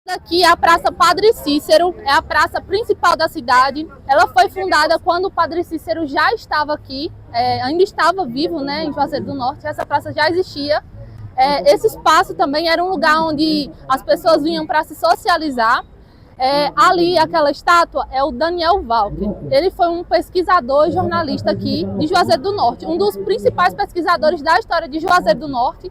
Aqui a Praça Padre Cícero é a praça principal da cidade. Ela foi fundada quando o Padre Cícero já estava aqui, ainda estava vivo, né, em Juazeiro do Norte. Essa praça já existia. Esse espaço também era um lugar onde as pessoas vinham para se socializar. Ali, aquela estátua, é o Daniel Walker. Ele foi um pesquisador e jornalista aqui de Juazeiro do Norte, um dos principais pesquisadores da história de Juazeiro do Norte,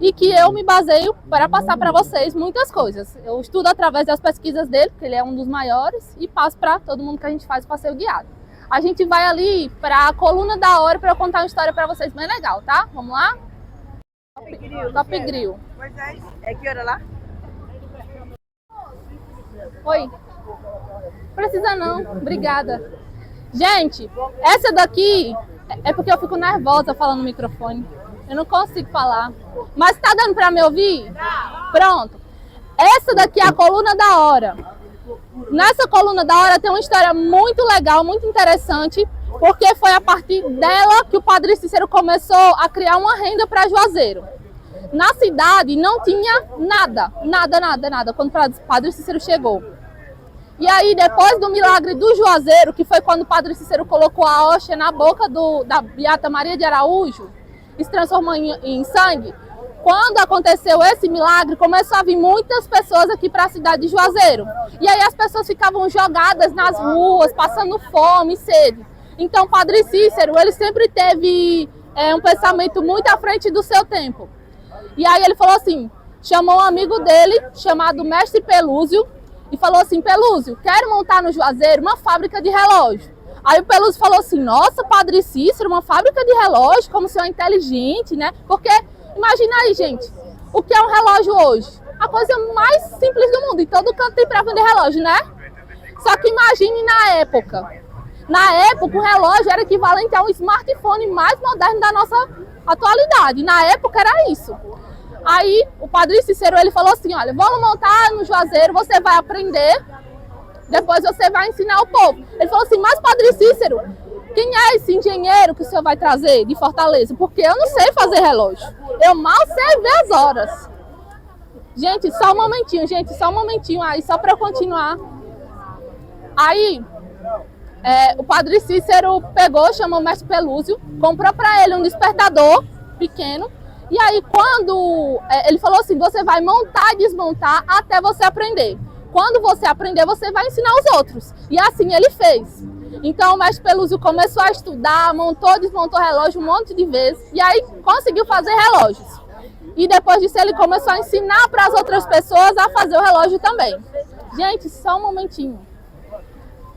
e que eu me baseio para passar para vocês muitas coisas. Eu estudo através das pesquisas dele, porque ele é um dos maiores, e passo para todo mundo que a gente faz o passeio guiado. A gente vai ali para a Coluna da Hora para eu contar uma história para vocês bem legal, tá? Vamos lá? Top Grill. É que hora lá? Oi. Precisa não, obrigada. Gente, essa daqui é porque eu fico nervosa falando no microfone. Eu não consigo falar. Mas tá dando pra me ouvir? Pronto. Essa daqui é a Coluna da Hora. Nessa Coluna da Hora tem uma história muito legal, muito interessante, porque foi a partir dela que o Padre Cícero começou a criar uma renda para Juazeiro. Na cidade não tinha nada, quando o Padre Cícero chegou. E aí, depois do milagre do Juazeiro, que foi quando o Padre Cícero colocou a hóstia na boca da Beata Maria de Araújo, e se transformou em sangue, quando aconteceu esse milagre, começou a vir muitas pessoas aqui para a cidade de Juazeiro. E aí as pessoas ficavam jogadas nas ruas, passando fome e sede. Então o Padre Cícero, ele sempre teve um pensamento muito à frente do seu tempo. E aí ele falou assim, chamou um amigo dele, chamado Mestre Pelúzio, e falou assim, Pelúzio, quero montar no Juazeiro uma fábrica de relógio. Aí o Pelúzio falou assim, nossa, Padre Cícero, uma fábrica de relógio, como o senhor é inteligente, né? Porque, imagina aí, gente, o que é um relógio hoje? A coisa mais simples do mundo, em todo canto tem para vender relógio, né? Só que imagine na época. Na época, o relógio era equivalente a um smartphone mais moderno da nossa atualidade. Na época era isso. Aí o Padre Cícero, ele falou assim, olha, vamos montar no Juazeiro, você vai aprender, depois você vai ensinar o povo. Ele falou assim, mas Padre Cícero, quem é esse engenheiro que o senhor vai trazer de Fortaleza? Porque eu não sei fazer relógio. Eu mal sei ver as horas. Gente, só um momentinho aí, só para eu continuar. Aí, o Padre Cícero pegou, chamou o Mestre Pelúzio, comprou para ele um despertador pequeno. E aí, quando ele falou assim, você vai montar e desmontar até você aprender. Quando você aprender, você vai ensinar os outros. E assim ele fez. Então o Mestre Pelúzio começou a estudar, montou, desmontou relógio um monte de vezes. E aí conseguiu fazer relógios. E depois disso ele começou a ensinar para as outras pessoas a fazer o relógio também. Gente, só um momentinho.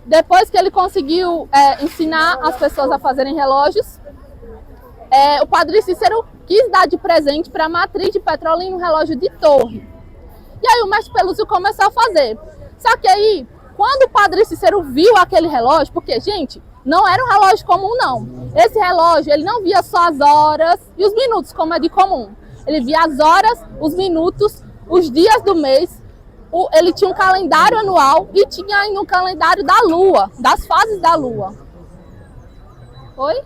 Depois que ele conseguiu ensinar as pessoas a fazerem relógios, o Padre Cícero quis dar de presente para a matriz de Petrolina um relógio de torre. E aí o Mestre Pelúzio começou a fazer. Só que aí, quando o Padre Cícero viu aquele relógio, porque, gente, não era um relógio comum, não. Esse relógio, ele não via só as horas e os minutos, como é de comum. Ele via as horas, os minutos, os dias do mês. Ele tinha um calendário anual e tinha ainda um calendário da Lua, das fases da Lua. Oi?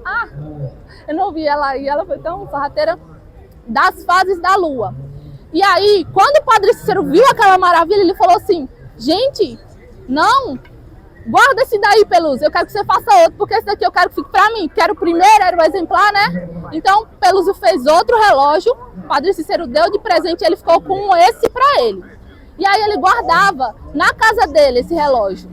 Ah, eu não vi ela aí, ela foi tão sorrateira. Das fases da Lua. E aí, quando o Padre Cícero viu aquela maravilha, ele falou assim, gente, não, guarda esse daí, Pelúzio, eu quero que você faça outro, porque esse daqui eu quero que fique pra mim, que era o primeiro, era o exemplar, né? Então, Pelúzio fez outro relógio, o Padre Cícero deu de presente e ele ficou com esse pra ele. E aí ele guardava na casa dele esse relógio.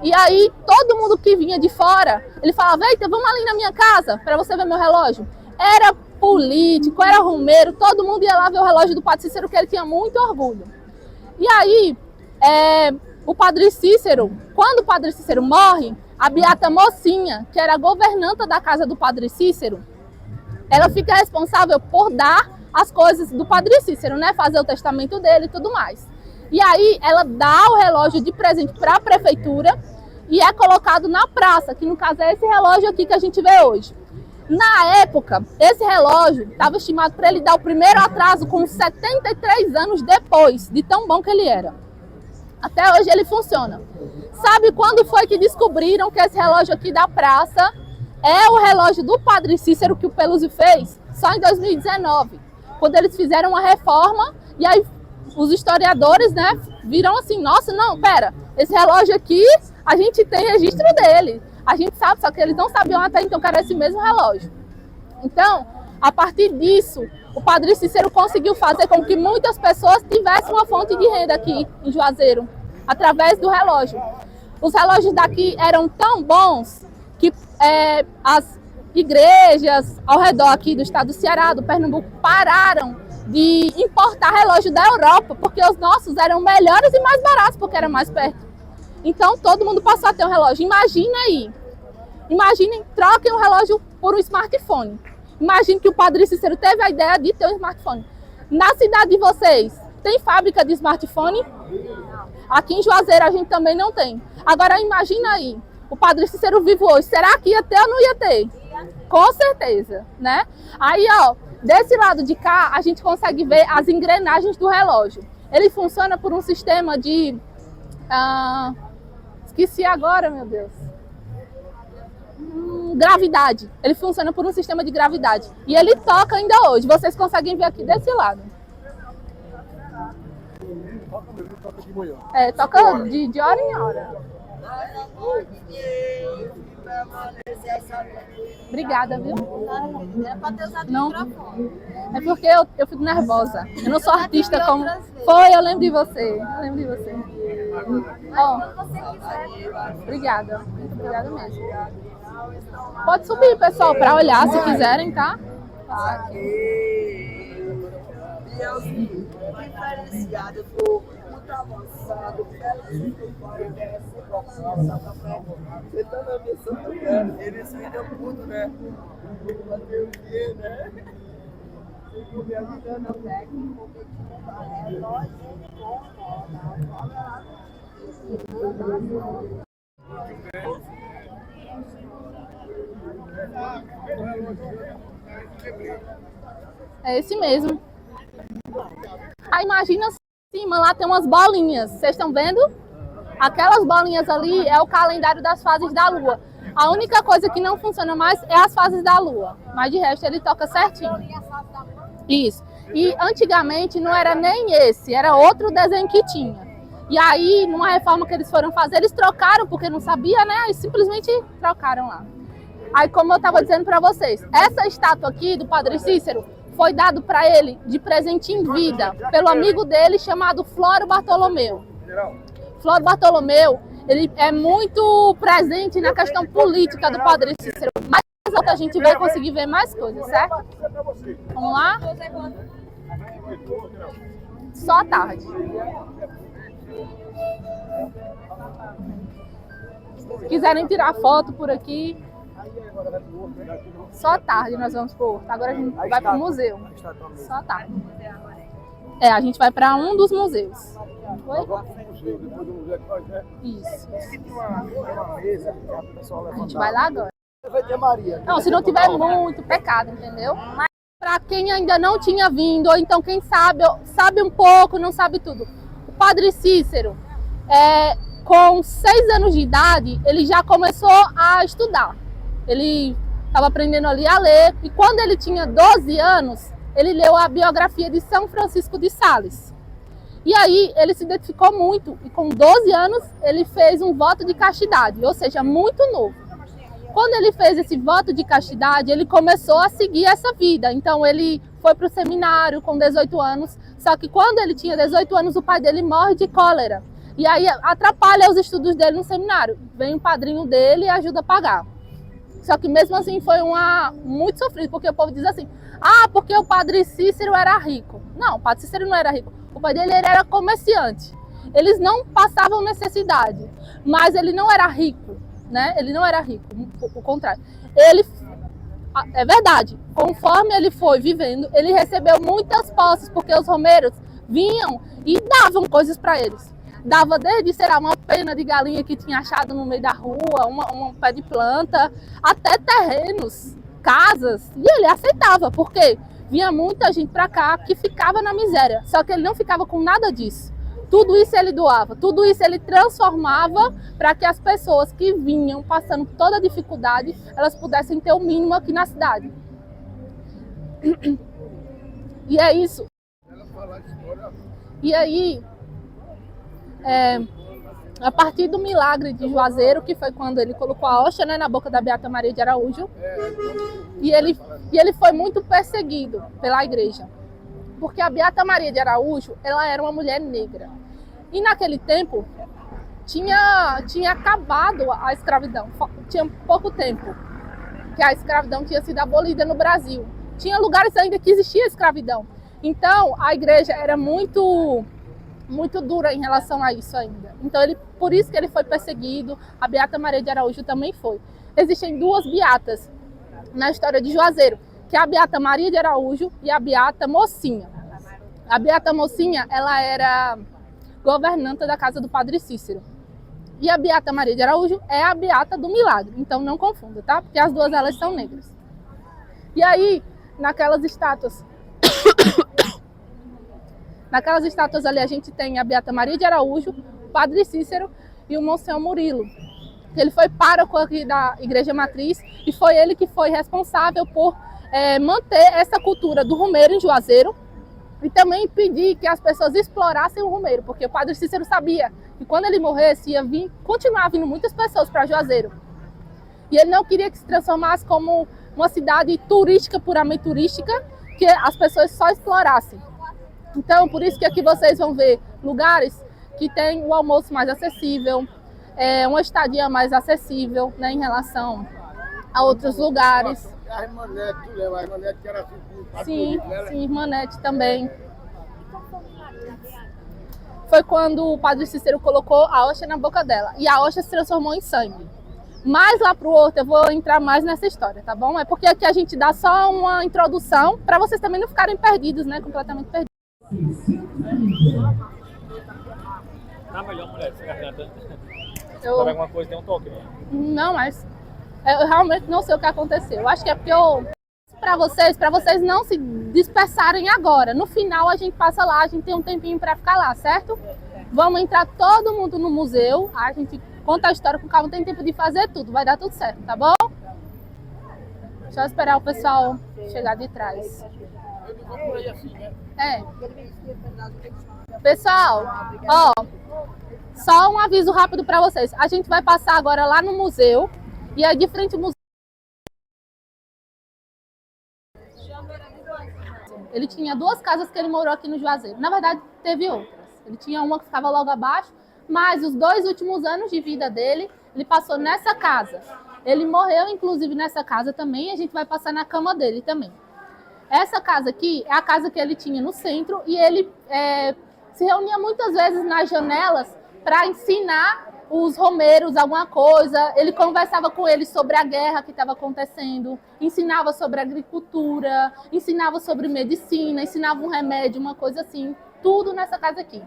E aí, todo mundo que vinha de fora, ele falava, eita, vamos ali na minha casa pra você ver meu relógio. Era político, era romeiro, todo mundo ia lá ver o relógio do Padre Cícero, que ele tinha muito orgulho. E aí, o Padre Cícero, quando o Padre Cícero morre, a Beata Mocinha, que era a governanta da casa do Padre Cícero, ela fica responsável por dar as coisas do Padre Cícero, né? Fazer o testamento dele e tudo mais. E aí, ela dá o relógio de presente para a prefeitura e é colocado na praça, que no caso é esse relógio aqui que a gente vê hoje. Na época, esse relógio estava estimado para ele dar o primeiro atraso com 73 anos depois, de tão bom que ele era. Até hoje ele funciona. Sabe quando foi que descobriram que esse relógio aqui da praça é o relógio do Padre Cícero que o Pelúzio fez? Só em 2019, quando eles fizeram uma reforma e aí os historiadores, né, viram assim, nossa, não, pera, esse relógio aqui, a gente tem registro dele. A gente sabe, só que eles não sabiam até então que era esse mesmo relógio. Então, a partir disso, o Padre Cícero conseguiu fazer com que muitas pessoas tivessem uma fonte de renda aqui em Juazeiro, através do relógio. Os relógios daqui eram tão bons que as igrejas ao redor aqui do estado do Ceará, do Pernambuco, pararam de importar relógio da Europa, porque os nossos eram melhores e mais baratos, porque era mais perto. Então, todo mundo passou a ter um relógio. Imagina aí. Imaginem, troquem um relógio por um smartphone. Imagine que o Padre Cícero teve a ideia de ter um smartphone. Na cidade de vocês, tem fábrica de smartphone? Aqui em Juazeiro a gente também não tem. Agora imagina aí, o Padre Cícero vivo hoje, será que ia ter ou não ia ter? Com certeza, né? Aí, ó, desse lado de cá, a gente consegue ver as engrenagens do relógio. Ele funciona por um sistema de... esqueci agora, meu Deus. Gravidade. Ele funciona por um sistema de gravidade. E ele toca ainda hoje. Vocês conseguem ver aqui desse lado. Toca de hora em hora. Obrigada, viu? Não. É porque eu fico nervosa. Eu não sou artista como... Foi, eu lembro de você. Eu lembro de você. Obrigada. Muito obrigada mesmo. Pode subir, pessoal, para olhar se quiserem, tá? Deus, diferenciado, eu tô muito avançado, você tá na missão também, ele se deu tudo, né? Fazer o quê, né? Me ajudando técnico, é esse mesmo. Aí imagina acima, lá tem umas bolinhas. Vocês estão vendo? Aquelas bolinhas ali é o calendário das fases da Lua. A única coisa que não funciona mais é as fases da Lua. Mas de resto ele toca certinho. Isso. E antigamente não era nem esse, era outro desenho que tinha. E aí, numa reforma que eles foram fazer, eles trocaram, porque não sabia, né? E simplesmente trocaram lá. Aí, como eu estava dizendo para vocês, essa estátua aqui do Padre Cícero foi dado para ele de presente em vida, pelo amigo dele chamado Flório Bartolomeu. Flório Bartolomeu, ele é muito presente na questão política do Padre Cícero. Mais alto a gente vai conseguir ver mais coisas, certo? Vamos lá? Só à tarde. Se quiserem tirar foto por aqui, só à tarde nós vamos pro Horto. Agora a gente vai pro museu. Só à tarde. A gente vai para um dos museus. Foi? Isso. A gente vai lá agora. Não, se não tiver muito pecado, entendeu? Mas para quem ainda não tinha vindo, ou então quem sabe um pouco, não sabe tudo. O Padre Cícero, com 6 anos de idade, ele já começou a estudar. Ele estava aprendendo ali a ler, e quando ele tinha 12 anos, ele leu a biografia de São Francisco de Sales. E aí ele se identificou muito, e com 12 anos ele fez um voto de castidade, ou seja, muito novo. Quando ele fez esse voto de castidade, ele começou a seguir essa vida. Então ele foi para o seminário com 18 anos, só que quando ele tinha 18 anos, o pai dele morre de cólera. E aí atrapalha os estudos dele no seminário. Vem o padrinho dele e ajuda a pagar. Só que mesmo assim foi muito sofrido, porque o povo diz assim, porque o Padre Cícero era rico. Não, o Padre Cícero não era rico. O pai dele era comerciante. Eles não passavam necessidade, mas ele não era rico, né? Ele não era rico, o contrário. É verdade, conforme ele foi vivendo, ele recebeu muitas posses, porque os romeiros vinham e davam coisas para eles. Dava desde, sei lá, uma pena de galinha que tinha achado no meio da rua, um pé de planta, até terrenos, casas. E ele aceitava, porque vinha muita gente para cá que ficava na miséria. Só que ele não ficava com nada disso. Tudo isso ele doava, tudo isso ele transformava para que as pessoas que vinham passando toda a dificuldade, elas pudessem ter o mínimo aqui na cidade. E é isso. E aí, a partir do milagre de Juazeiro, que foi quando ele colocou a hóstia, né, na boca da Beata Maria de Araújo, e ele foi muito perseguido pela igreja, porque a Beata Maria de Araújo, ela era uma mulher negra. E naquele tempo, tinha acabado a escravidão, tinha pouco tempo que a escravidão tinha sido abolida no Brasil. Tinha lugares ainda que existia escravidão. Então, a igreja era muito dura em relação a isso ainda. Então, por isso que ele foi perseguido, a Beata Maria de Araújo também foi. Existem duas beatas na história de Juazeiro, que é a Beata Maria de Araújo e a Beata Mocinha. A Beata Mocinha, ela era governanta da casa do Padre Cícero. E a Beata Maria de Araújo é a Beata do Milagre. Então não confunda, tá? Porque as duas elas são negras. E aí, naquelas estátuas ali a gente tem a Beata Maria de Araújo, o Padre Cícero e o Monsenhor Murilo. Ele foi pároco aqui da Igreja Matriz e foi ele que foi responsável por manter essa cultura do romeiro em Juazeiro e também pedir que as pessoas explorassem o romeiro, porque o Padre Cícero sabia que quando ele morresse ia continuar vindo muitas pessoas para Juazeiro. E ele não queria que se transformasse como uma cidade turística, puramente turística, que as pessoas só explorassem. Então, por isso que aqui vocês vão ver lugares que tem o almoço mais acessível, uma estadia mais acessível, né, em relação a outros lugares. A irmã Nete, tu lembra? A irmã Nete que era Sim, irmã Nete também. Foi quando o Padre Cícero colocou a hóstia na boca dela. E a hóstia se transformou em sangue. Mais lá pro outro eu vou entrar mais nessa história, tá bom? É porque aqui a gente dá só uma introdução para vocês também não ficarem perdidos, né? Completamente perdidos. Tá melhor, mulher, essa garganta. Eu... Sabe alguma coisa, tem um toque, né? Não, mas eu realmente não sei o que aconteceu. Eu acho que é porque para vocês não se dispersarem agora. No final a gente passa lá, a gente tem um tempinho para ficar lá, certo? Vamos entrar todo mundo no museu, a gente conta a história com calma, tem tempo de fazer tudo, vai dar tudo certo, tá bom? Deixa eu esperar o pessoal chegar de trás. Pessoal, ó, só um aviso rápido para vocês. A gente vai passar agora lá no museu e aí de frente ao museu ele tinha duas casas que ele morou aqui no Juazeiro. Na verdade, teve outras. Ele tinha uma que ficava logo abaixo, mas os 2 últimos anos de vida dele, ele passou nessa casa. Ele morreu, inclusive, nessa casa também, e a gente vai passar na cama dele também. Essa casa aqui é a casa que ele tinha no centro e ele se reunia muitas vezes nas janelas para ensinar os romeiros alguma coisa. Ele conversava com eles sobre a guerra que estava acontecendo, ensinava sobre agricultura, ensinava sobre medicina, ensinava um remédio, uma coisa assim, tudo nessa casa aqui.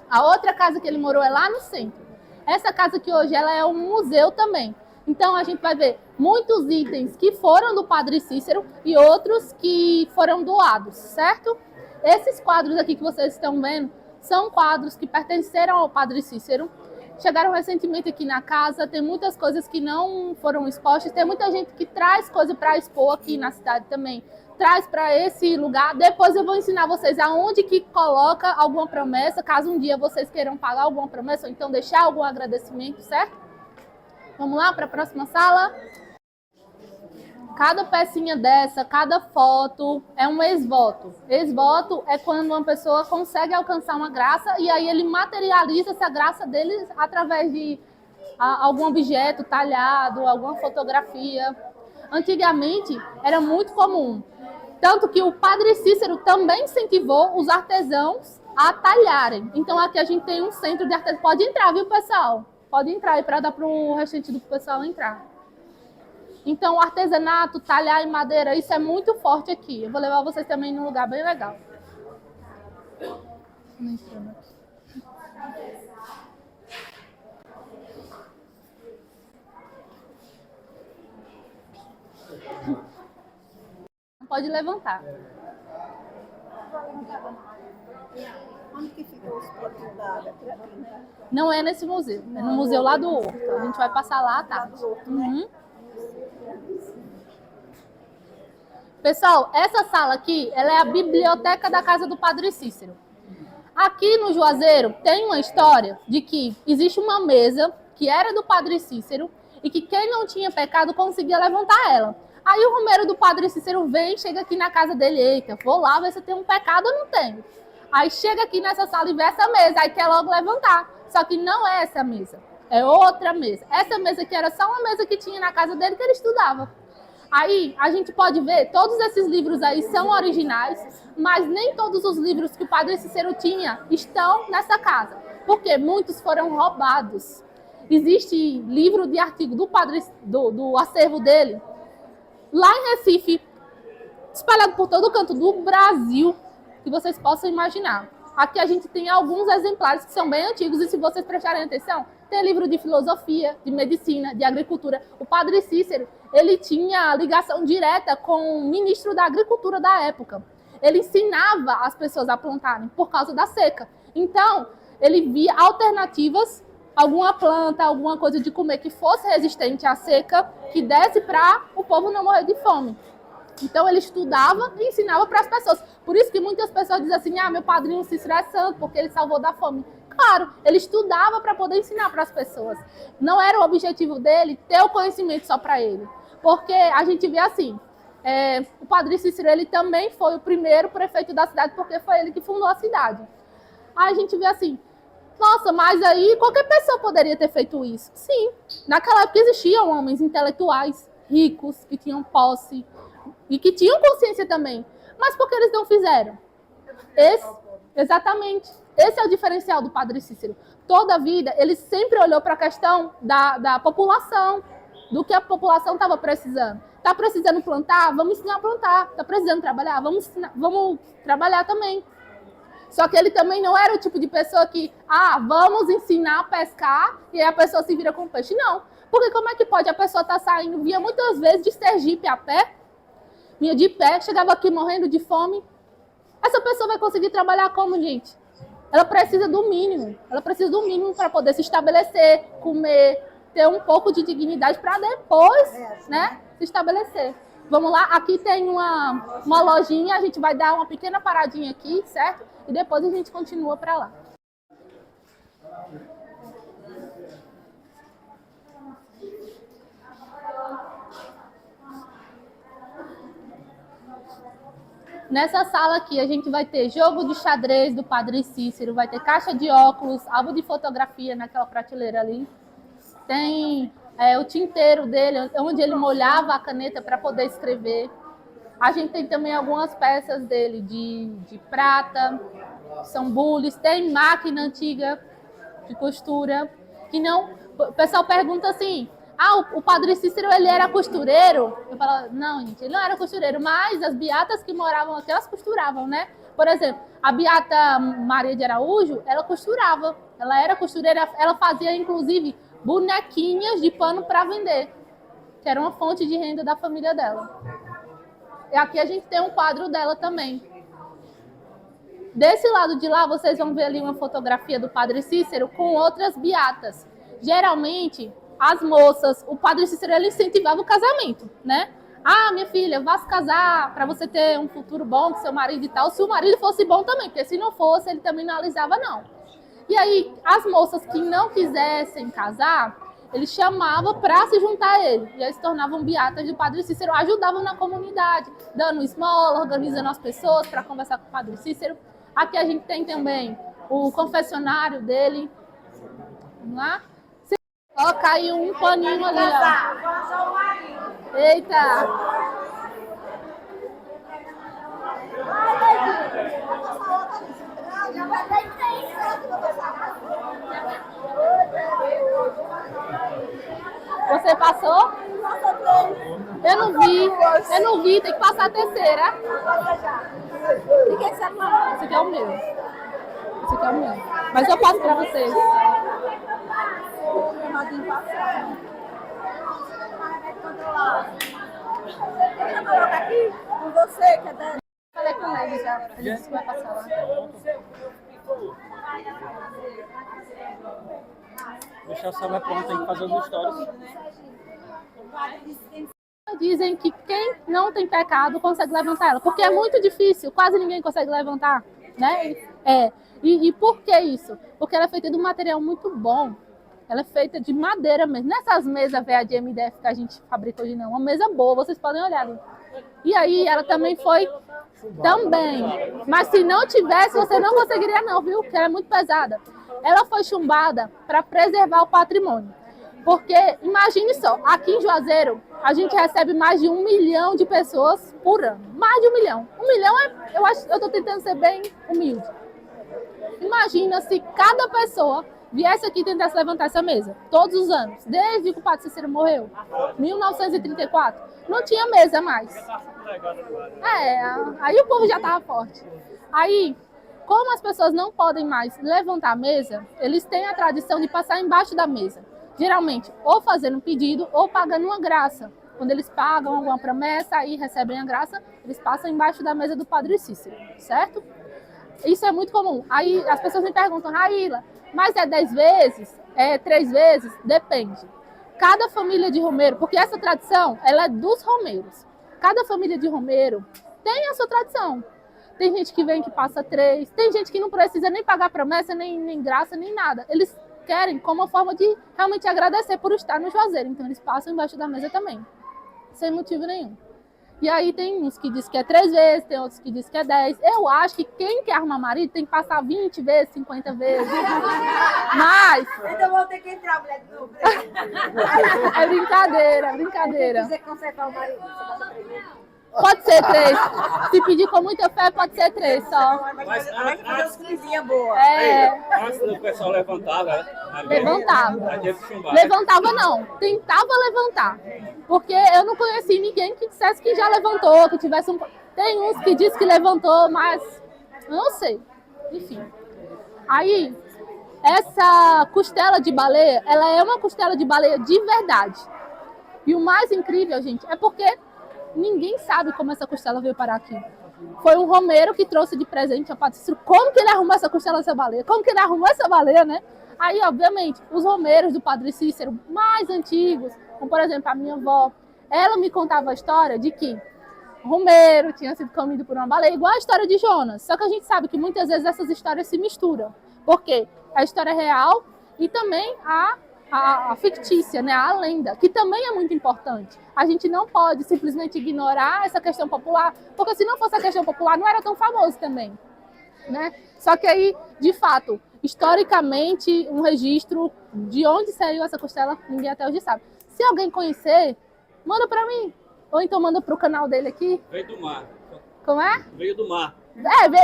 A outra casa que ele morou é lá no centro. Essa casa aqui hoje ela é um museu também. Então a gente vai ver muitos itens que foram do Padre Cícero e outros que foram doados, certo? Esses quadros aqui que vocês estão vendo são quadros que pertenceram ao Padre Cícero. Chegaram recentemente aqui na casa, tem muitas coisas que não foram expostas, tem muita gente que traz coisa para expor aqui na cidade também, traz para esse lugar. Depois eu vou ensinar vocês aonde que coloca alguma promessa, caso um dia vocês queiram pagar alguma promessa ou então deixar algum agradecimento, certo? Vamos lá para a próxima sala? Cada pecinha dessa, cada foto é um ex-voto. Ex-voto é quando uma pessoa consegue alcançar uma graça e aí ele materializa essa graça dele através de algum objeto talhado, alguma fotografia. Antigamente era muito comum. Tanto que o Padre Cícero também incentivou os artesãos a talharem. Então aqui a gente tem um centro de artesãos. Pode entrar, viu, pessoal? Pode entrar aí para dar para o restante do pessoal entrar. Então, o artesanato, talhar em madeira, isso é muito forte aqui. Eu vou levar vocês também num lugar bem legal. Pode levantar. Onde que ficou os potinhos da creatina? Não é nesse museu, é no museu lá do Horto. A gente vai passar lá à tarde. Pessoal, essa sala aqui, ela é a biblioteca da casa do Padre Cícero. Aqui no Juazeiro tem uma história de que existe uma mesa que era do Padre Cícero e que quem não tinha pecado conseguia levantar ela. Aí o romeiro do Padre Cícero vem, chega aqui na casa dele, eita, vou lá ver se eu tenho um pecado ou não tenho. Aí chega aqui nessa sala e vê essa mesa, aí quer logo levantar. Só que não é essa mesa, é outra mesa. Essa mesa aqui era só uma mesa que tinha na casa dele que ele estudava. Aí a gente pode ver, todos esses livros aí são originais, mas nem todos os livros que o Padre Cícero tinha estão nessa casa, porque muitos foram roubados. Existe livro de artigo do acervo dele, lá em Recife, espalhado por todo o canto do Brasil, que vocês possam imaginar. Aqui a gente tem alguns exemplares que são bem antigos, e se vocês prestarem atenção, tem livro de filosofia, de medicina, de agricultura. O Padre Cícero, ele tinha ligação direta com o ministro da agricultura da época. Ele ensinava as pessoas a plantarem por causa da seca. Então, ele via alternativas, alguma planta, alguma coisa de comer que fosse resistente à seca, que desse para o povo não morrer de fome. Então ele estudava e ensinava para as pessoas. Por isso que muitas pessoas dizem assim, ah, meu padrinho Cícero é santo, porque ele salvou da fome. Claro, ele estudava para poder ensinar para as pessoas. Não era o objetivo dele ter o conhecimento só para ele. Porque a gente vê assim, o Padre Cícero, ele também foi o primeiro prefeito da cidade, porque foi ele que fundou a cidade. Aí a gente vê assim, nossa, mas aí qualquer pessoa poderia ter feito isso. Sim, naquela época existiam homens intelectuais, ricos, que tinham posse, e que tinham consciência também. Mas por que eles não fizeram? Exatamente. Esse é o diferencial do Padre Cícero. Toda a vida, ele sempre olhou para a questão da população, do que a população estava precisando. Está precisando plantar? Vamos ensinar a plantar. Está precisando trabalhar? Vamos trabalhar também. Só que ele também não era o tipo de pessoa que, vamos ensinar a pescar e aí a pessoa se vira com peixe. Não. Porque como é que pode a pessoa estar saindo, via muitas vezes de Sergipe a pé, vinha de pé, chegava aqui morrendo de fome. Essa pessoa vai conseguir trabalhar como, gente? Ela precisa do mínimo. Ela precisa do mínimo para poder se estabelecer, comer, ter um pouco de dignidade para depois, né, se estabelecer. Vamos lá, aqui tem uma lojinha, a gente vai dar uma pequena paradinha aqui, certo? E depois a gente continua para lá. Nessa sala aqui a gente vai ter jogo de xadrez do Padre Cícero, vai ter caixa de óculos, álbum de fotografia naquela prateleira ali. Tem o tinteiro dele, onde ele molhava a caneta para poder escrever. A gente tem também algumas peças dele de prata, são bules, tem máquina antiga de costura, que não... O pessoal pergunta assim, o Padre Cícero, ele era costureiro? Eu falo, não, gente, ele não era costureiro, mas as beatas que moravam aqui, elas costuravam, né? Por exemplo, a beata Maria de Araújo, ela costurava, ela era costureira, ela fazia, inclusive, bonequinhas de pano para vender, que era uma fonte de renda da família dela. E aqui a gente tem um quadro dela também. Desse lado de lá, vocês vão ver ali uma fotografia do Padre Cícero com outras beatas. Geralmente, as moças, o Padre Cícero, ele incentivava o casamento, né? Minha filha, vá se casar para você ter um futuro bom com seu marido e tal. Se o marido fosse bom também, porque se não fosse, ele também não alisava, não. E aí, as moças que não quisessem casar, ele chamava para se juntar a ele. E aí se tornavam beatas do Padre Cícero, ajudavam na comunidade, dando esmola, organizando as pessoas para conversar com o Padre Cícero. Aqui a gente tem também o confessionário dele. Vamos lá? Ó, caiu um paninho ali, ó. Eita! Você passou? Eu não vi, tem que passar a terceira. Esse aqui é o meu. Esse aqui é o meu. Mas eu passo pra vocês. Deixa eu colocar aqui com você, que é dela. Falei com ele já. Ele disse que vai passar lá. Deixar a sala pronta, tem que fazer os stories. dizem que quem não tem pecado consegue levantar ela, porque é muito difícil, quase ninguém consegue levantar, né? E por que isso? Porque ela é feita de um material muito bom. Ela é feita de madeira mesmo. Nessas mesas VA de MDF que a gente fabrica hoje, não. Uma mesa boa, vocês podem olhar ali. E aí, ela também foi também. Mas se não tivesse, você não conseguiria não, viu? Porque ela é muito pesada. Ela foi chumbada para preservar o patrimônio. Porque, imagine só, aqui em Juazeiro, a gente recebe mais de 1 milhão de pessoas por ano. Mais de 1 milhão. 1 milhão eu estou tentando ser bem humilde. Imagina se cada pessoa viesse aqui e tentasse levantar essa mesa, todos os anos, desde que o Padre Cícero morreu, 1934, não tinha mesa mais. Aí o povo já estava forte. Aí, como as pessoas não podem mais levantar a mesa, eles têm a tradição de passar embaixo da mesa. Geralmente, ou fazendo um pedido, ou pagando uma graça. Quando eles pagam alguma promessa e recebem a graça, eles passam embaixo da mesa do Padre Cícero, certo? Isso é muito comum. Aí as pessoas me perguntam, Raíla, mas é 10 vezes? É 3 vezes? Depende. Cada família de romeiro, porque essa tradição, ela é dos romeiros. Cada família de romeiro tem a sua tradição. Tem gente que vem que passa 3, tem gente que não precisa nem pagar promessa, nem graça, nem nada. Eles querem como uma forma de realmente agradecer por estar no Juazeiro. Então eles passam embaixo da mesa também, sem motivo nenhum. E aí tem uns que dizem que é 3 vezes, tem outros que dizem que é 10. Eu acho que quem quer arrumar marido tem que passar 20 vezes, 50 vezes. Mas... Então vou ter que entrar, mulher, de novo. É brincadeira, brincadeira. Se você consertar o marido, você passa 3 vezes. Pode ser 3. Se pedir com muita fé, pode ser 3 só. Mas fazer uns coisinhas boas. Antes do pessoal levantava, Levantava. a gente chumbava. Levantava não, tentava levantar. Porque eu não conheci ninguém que dissesse que já levantou, que tivesse um... Tem uns que dizem que levantou, mas eu não sei. Enfim. Aí, essa costela de baleia, ela é uma costela de baleia de verdade. E o mais incrível, gente, é porque ninguém sabe como essa costela veio parar aqui. Foi um romeiro que trouxe de presente ao Padre Cícero. Como que ele arrumou essa costela dessa baleia? Como que ele arrumou essa baleia, né? Aí, obviamente, os romeiros do Padre Cícero mais antigos, como por exemplo a minha avó, ela me contava a história de que romeiro tinha sido comido por uma baleia, igual a história de Jonas. Só que a gente sabe que muitas vezes essas histórias se misturam. Porque a história real e também a fictícia, né? A lenda, que também é muito importante. A gente não pode simplesmente ignorar essa questão popular, porque se não fosse a questão popular, não era tão famoso também, né? Só que aí, de fato, historicamente, um registro de onde saiu essa costela, ninguém até hoje sabe. Se alguém conhecer, manda pra mim. Ou então manda pro canal dele aqui. Veio do mar. Como é? Veio do mar.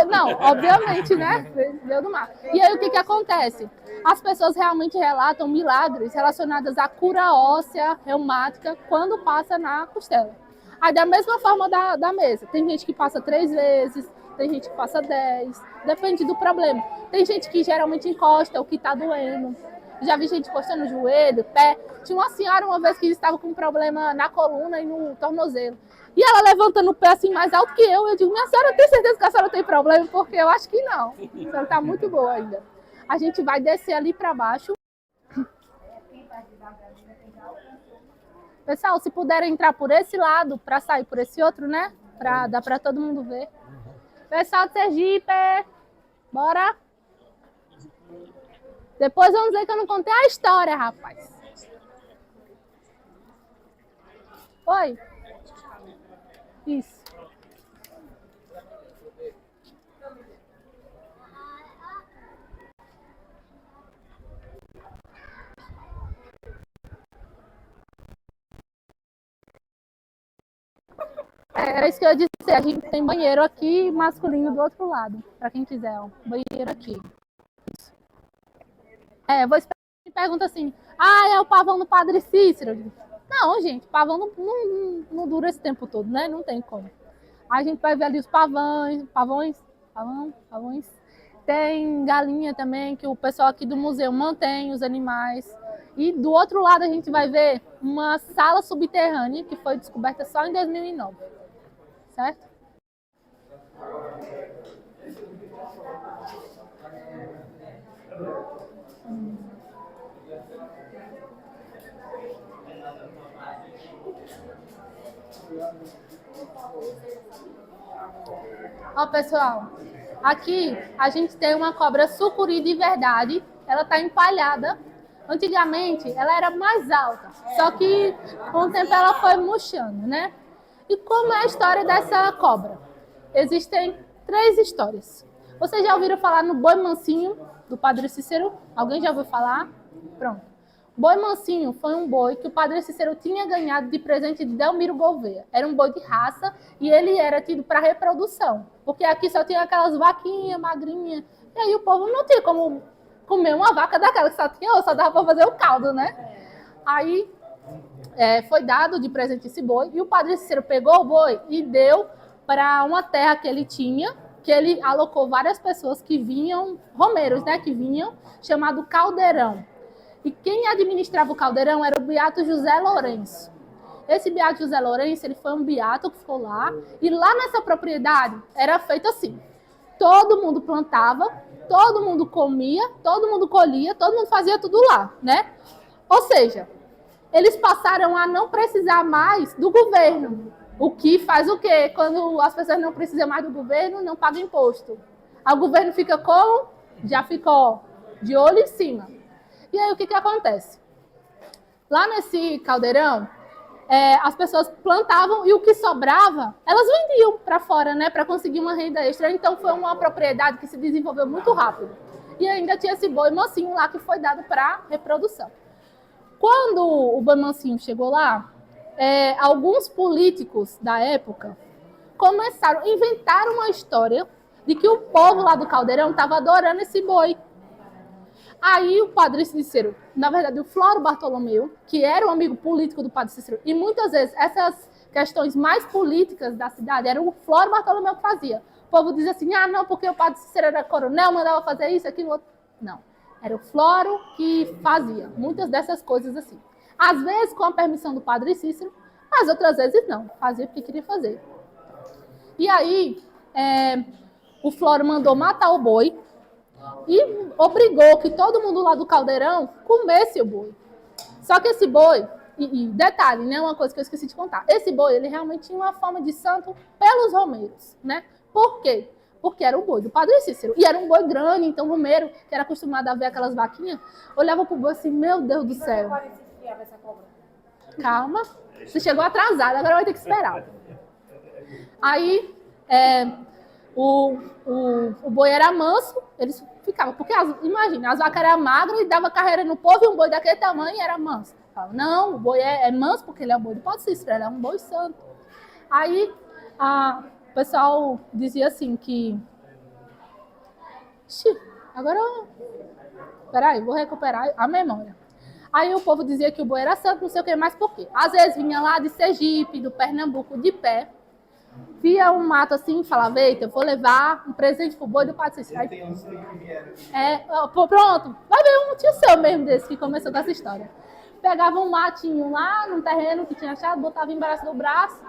Não, obviamente, né? Veio do mar. E aí o que acontece? As pessoas realmente relatam milagres relacionados à cura óssea, reumática, quando passa na costela. Aí da mesma forma da mesa. Tem gente que passa 3 vezes, tem gente que passa 10, depende do problema. Tem gente que geralmente encosta o que está doendo. Já vi gente encostando no joelho, pé. Tinha uma senhora uma vez que estava com um problema na coluna e no tornozelo. E ela levantando o pé assim mais alto que eu digo, minha senhora, tem certeza que a senhora tem problema? Porque eu acho que não. A senhora está muito boa ainda. A gente vai descer ali para baixo. Pessoal, se puderem entrar por esse lado para sair por esse outro, né? Dá para todo mundo ver. Pessoal de Sergipe, bora? Depois vamos dizer que eu não contei a história, rapaz. Oi. Isso. Era isso que eu ia dizer. A gente tem banheiro aqui masculino do outro lado. Para quem quiser, ó. Banheiro aqui. Isso. Vou esperar. Me pergunta assim: é o pavão do Padre Cícero? Não, gente, pavão não dura esse tempo todo, né? Não tem como. A gente vai ver ali os pavões. Tem galinha também, que o pessoal aqui do museu mantém os animais. E do outro lado a gente vai ver uma sala subterrânea que foi descoberta só em 2009. Certo? Ó, pessoal, aqui a gente tem uma cobra sucuri de verdade. Ela tá empalhada. Antigamente, ela era mais alta. Só que, com o tempo, ela foi murchando, né? E como é a história dessa cobra? Existem 3 histórias. Vocês já ouviram falar no boi mansinho, do Padre Cícero? Alguém já ouviu falar? Pronto. Boi mansinho foi um boi que o Padre Cícero tinha ganhado de presente de Delmiro Gouveia. Era um boi de raça e ele era tido para reprodução. Porque aqui só tinha aquelas vaquinhas magrinhas. E aí o povo não tinha como comer uma vaca daquela que só tinha osso, só dava para fazer o caldo, né? Aí foi dado de presente esse boi e o Padre Cícero pegou o boi e deu para uma terra que ele tinha, que ele alocou várias pessoas que vinham, romeiros, né, que vinham, chamado Caldeirão. E quem administrava o Caldeirão era o beato José Lourenço. Esse beato José Lourenço, ele foi um beato que ficou lá, e lá nessa propriedade era feito assim: todo mundo plantava, todo mundo comia, todo mundo colhia, todo mundo fazia tudo lá, né? Ou seja, eles passaram a não precisar mais do governo. O que faz o quê? Quando as pessoas não precisam mais do governo, não pagam imposto. Aí o governo fica como? Já ficou de olho em cima. E aí o que acontece? Lá nesse caldeirão, as pessoas plantavam e o que sobrava, elas vendiam para fora, né, para conseguir uma renda extra. Então foi uma propriedade que se desenvolveu muito rápido. E ainda tinha esse boi mansinho lá que foi dado para reprodução. Quando o boi mansinho chegou lá, alguns políticos da época começaram a inventar uma história de que o povo lá do caldeirão estava adorando esse boi. Aí o Padre Cícero, na verdade o Floro Bartolomeu, que era um amigo político do Padre Cícero, e muitas vezes essas questões mais políticas da cidade era o Floro Bartolomeu que fazia. O povo dizia assim, não, porque o Padre Cícero era coronel, mandava fazer isso, aquilo, outro. Não, era o Floro que fazia muitas dessas coisas assim. Às vezes com a permissão do Padre Cícero, mas outras vezes não, fazia porque queria fazer. E aí o Floro mandou matar o boi, e obrigou que todo mundo lá do caldeirão comesse o boi. Só que esse boi, e detalhe, né, uma coisa que eu esqueci de contar, esse boi, ele realmente tinha uma fama de santo pelos romeiros, né? Por quê? Porque era o boi do Padre Cícero, e era um boi grande, então o romeiro, que era acostumado a ver aquelas vaquinhas, olhava pro boi assim, meu Deus do céu. Calma, você chegou atrasado, agora vai ter que esperar. Aí, o boi era manso, eles ficavam, porque imagina, as vacas eram magras e dava carreira no povo e um boi daquele tamanho era manso. Falavam, não, o boi é manso porque ele é o boi do Padre Cícero, ele é um boi santo. Aí o pessoal dizia assim que... Agora, peraí, vou recuperar a memória. Aí o povo dizia que o boi era santo, não sei o que mais, por quê? Às vezes vinha lá de Sergipe, do Pernambuco, de pé, via um mato assim e falava, eita, eu vou levar um presente pro boi do Padre Cícero. Pronto, vai ver um tio seu mesmo desse que começou com essa história. Pegava um matinho lá num terreno que tinha achado, botava embaixo do braço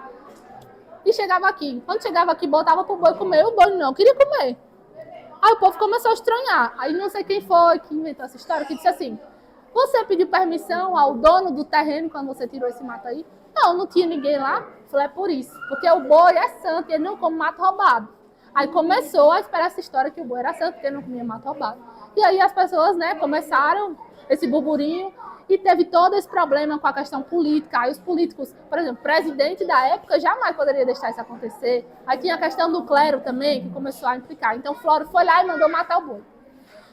e chegava aqui. Quando chegava aqui, botava pro boi comer, o boi não queria comer. Aí o povo começou a estranhar. Aí não sei quem foi que inventou essa história, que disse assim, você pediu permissão ao dono do terreno quando você tirou esse mato aí? Não tinha ninguém lá. Falei, é por isso. Porque o boi é santo e ele não come mato roubado. Aí começou a esperar essa história que o boi era santo porque ele não comia mato roubado. E aí as pessoas, né, começaram esse burburinho e teve todo esse problema com a questão política. Aí os políticos, por exemplo, o presidente da época jamais poderia deixar isso acontecer. Aí tinha a questão do clero também, que começou a implicar. Então o Floro foi lá e mandou matar o boi.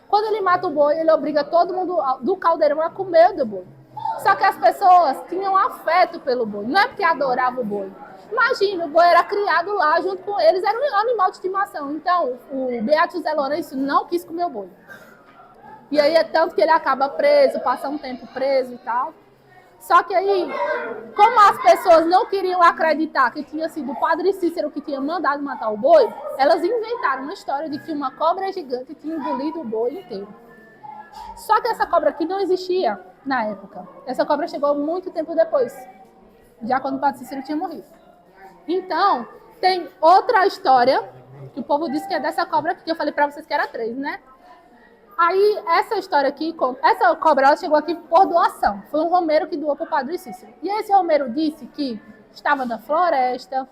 Quando ele mata o boi, ele obriga todo mundo do caldeirão a comer o do boi. Só que as pessoas tinham afeto pelo boi, não é porque adoravam o boi. Imagina, o boi era criado lá junto com eles, era um animal de estimação. Então, o Beato José Lourenço não quis comer o boi. E aí é tanto que ele acaba preso, passa um tempo preso e tal. Só que aí, como as pessoas não queriam acreditar que tinha sido o Padre Cícero que tinha mandado matar o boi, elas inventaram uma história de que uma cobra gigante tinha engolido o boi inteiro. Só que essa cobra aqui não existia na época. Essa cobra chegou muito tempo depois, já quando o Padre Cícero tinha morrido. Então, tem outra história, que o povo disse que é dessa cobra aqui, que eu falei pra vocês que era 3, né? Aí, essa história aqui, essa cobra ela chegou aqui por doação. Foi um romeiro que doou pro Padre Cícero. E esse romeiro disse que estava na floresta,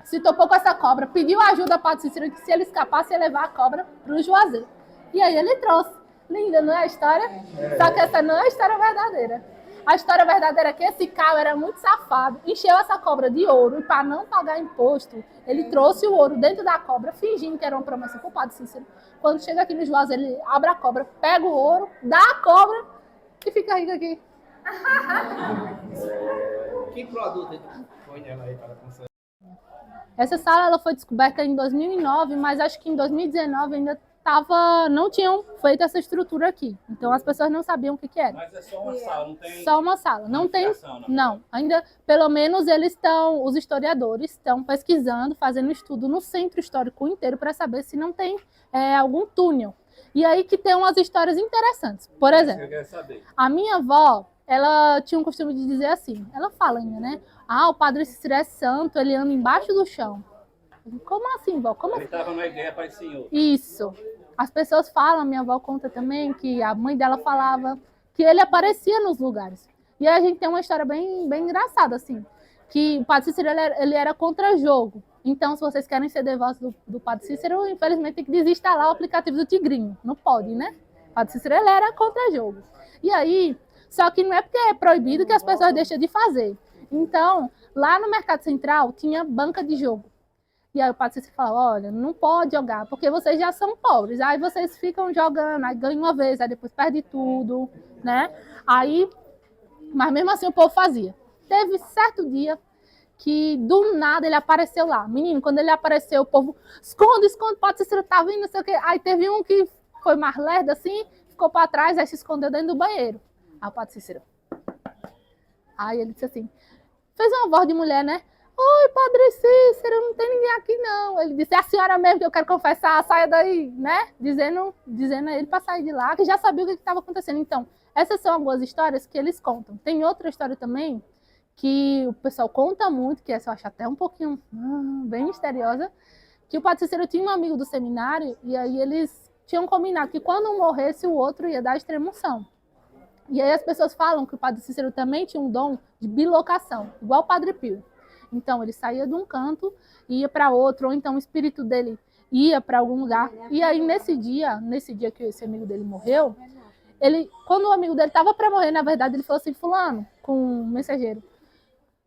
se topou com essa cobra, pediu ajuda ao Padre Cícero que se ele escapasse, ia levar a cobra para o Juazeiro. E aí ele trouxe. Linda, não é a história? Só que essa não é a história verdadeira. A história verdadeira é que esse cara era muito safado, encheu essa cobra de ouro e para não pagar imposto, ele trouxe o ouro dentro da cobra, fingindo que era uma promessa para o Padre Cícero. Quando chega aqui no Juazeiro, ele abre a cobra, pega o ouro, dá a cobra e fica rico aqui. Que produto foi nela aí para conservar? Essa sala ela foi descoberta em 2009, mas acho que em 2019 ainda não tinham feito essa estrutura aqui. Então as pessoas não sabiam o que era. Mas é só uma sala, não tem... Só uma sala. Não tem... Explicação, Não. Ainda, pelo menos, os historiadores estão pesquisando, fazendo estudo no centro histórico inteiro para saber se não tem algum túnel. E aí que tem umas histórias interessantes. Por exemplo, Eu quero saber. a minha avó, ela tinha um costume de dizer assim, ela fala ainda, né? O Padre Cícero é santo, ele anda embaixo do chão. Como assim, vó? Como Ele assim? estava na igreja para o Senhor. Isso. As pessoas falam, minha avó conta também, que a mãe dela falava que ele aparecia nos lugares. E aí a gente tem uma história bem engraçada, assim, que o Padre Cícero ele era contra jogo. Então, se vocês querem ser devotos do Padre Cícero, infelizmente tem que desinstalar o aplicativo do Tigrinho. Não pode, né? O Padre Cícero ele era contra jogo. E aí, só que não é porque é proibido que as pessoas deixam de fazer. Então, lá no Mercado Central tinha banca de jogo. E aí o Padre Cícero fala, olha, não pode jogar, porque vocês já são pobres. Aí vocês ficam jogando, aí ganham uma vez, aí depois perde tudo, né? Mas mesmo assim o povo fazia. Teve certo dia que do nada ele apareceu lá. Menino, quando ele apareceu, o povo, esconde, o Padre Cícero tá vindo, não sei o quê. Aí teve um que foi mais lerdo assim, ficou para trás, aí se escondeu dentro do banheiro. Aí o Padre Cícero. Aí ele disse assim, fez uma voz de mulher, né? Oi, Padre Cícero, não tem ninguém aqui não. Ele disse, é a senhora mesmo que eu quero confessar, saia daí, né? Dizendo a ele para sair de lá, que já sabia o que estava acontecendo. Então, essas são algumas histórias que eles contam. Tem outra história também, que o pessoal conta muito, que essa eu acho até um pouquinho bem misteriosa, que o Padre Cícero tinha um amigo do seminário, e aí eles tinham combinado que quando um morresse, o outro ia dar a extrema-unção. E aí as pessoas falam que o Padre Cícero também tinha um dom de bilocação, igual o Padre Pio. Então, ele saía de um canto e ia para outro, ou então o espírito dele ia para algum lugar. E aí, nesse dia que esse amigo dele morreu, quando o amigo dele estava para morrer, na verdade, ele falou assim, fulano, com um mensageiro,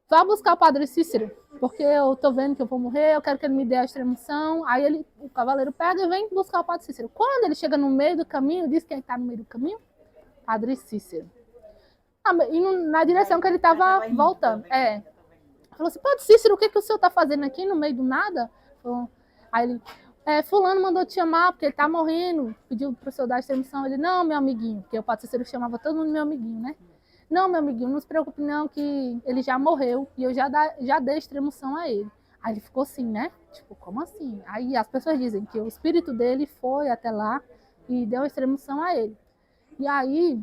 vá buscar o Padre Cícero, porque eu tô vendo que eu vou morrer, eu quero que ele me dê a extrema-unção. Aí o cavaleiro pega e vem buscar o Padre Cícero. Quando ele chega no meio do caminho, diz quem está no meio do caminho? Padre Cícero. E na direção que ele estava voltando. Falou assim, Padre Cícero, o que o senhor está fazendo aqui no meio do nada? Aí ele, fulano mandou te chamar porque ele está morrendo, pediu para o senhor dar a extrema-unção. Ele, não, meu amiguinho, porque o Padre Cícero chamava todo mundo meu amiguinho, né? Não, meu amiguinho, não se preocupe não, que ele já morreu e eu já dei a extrema-unção a ele. Aí ele ficou assim, né? Tipo, como assim? Aí as pessoas dizem que o espírito dele foi até lá e deu a extrema-unção a ele. E aí,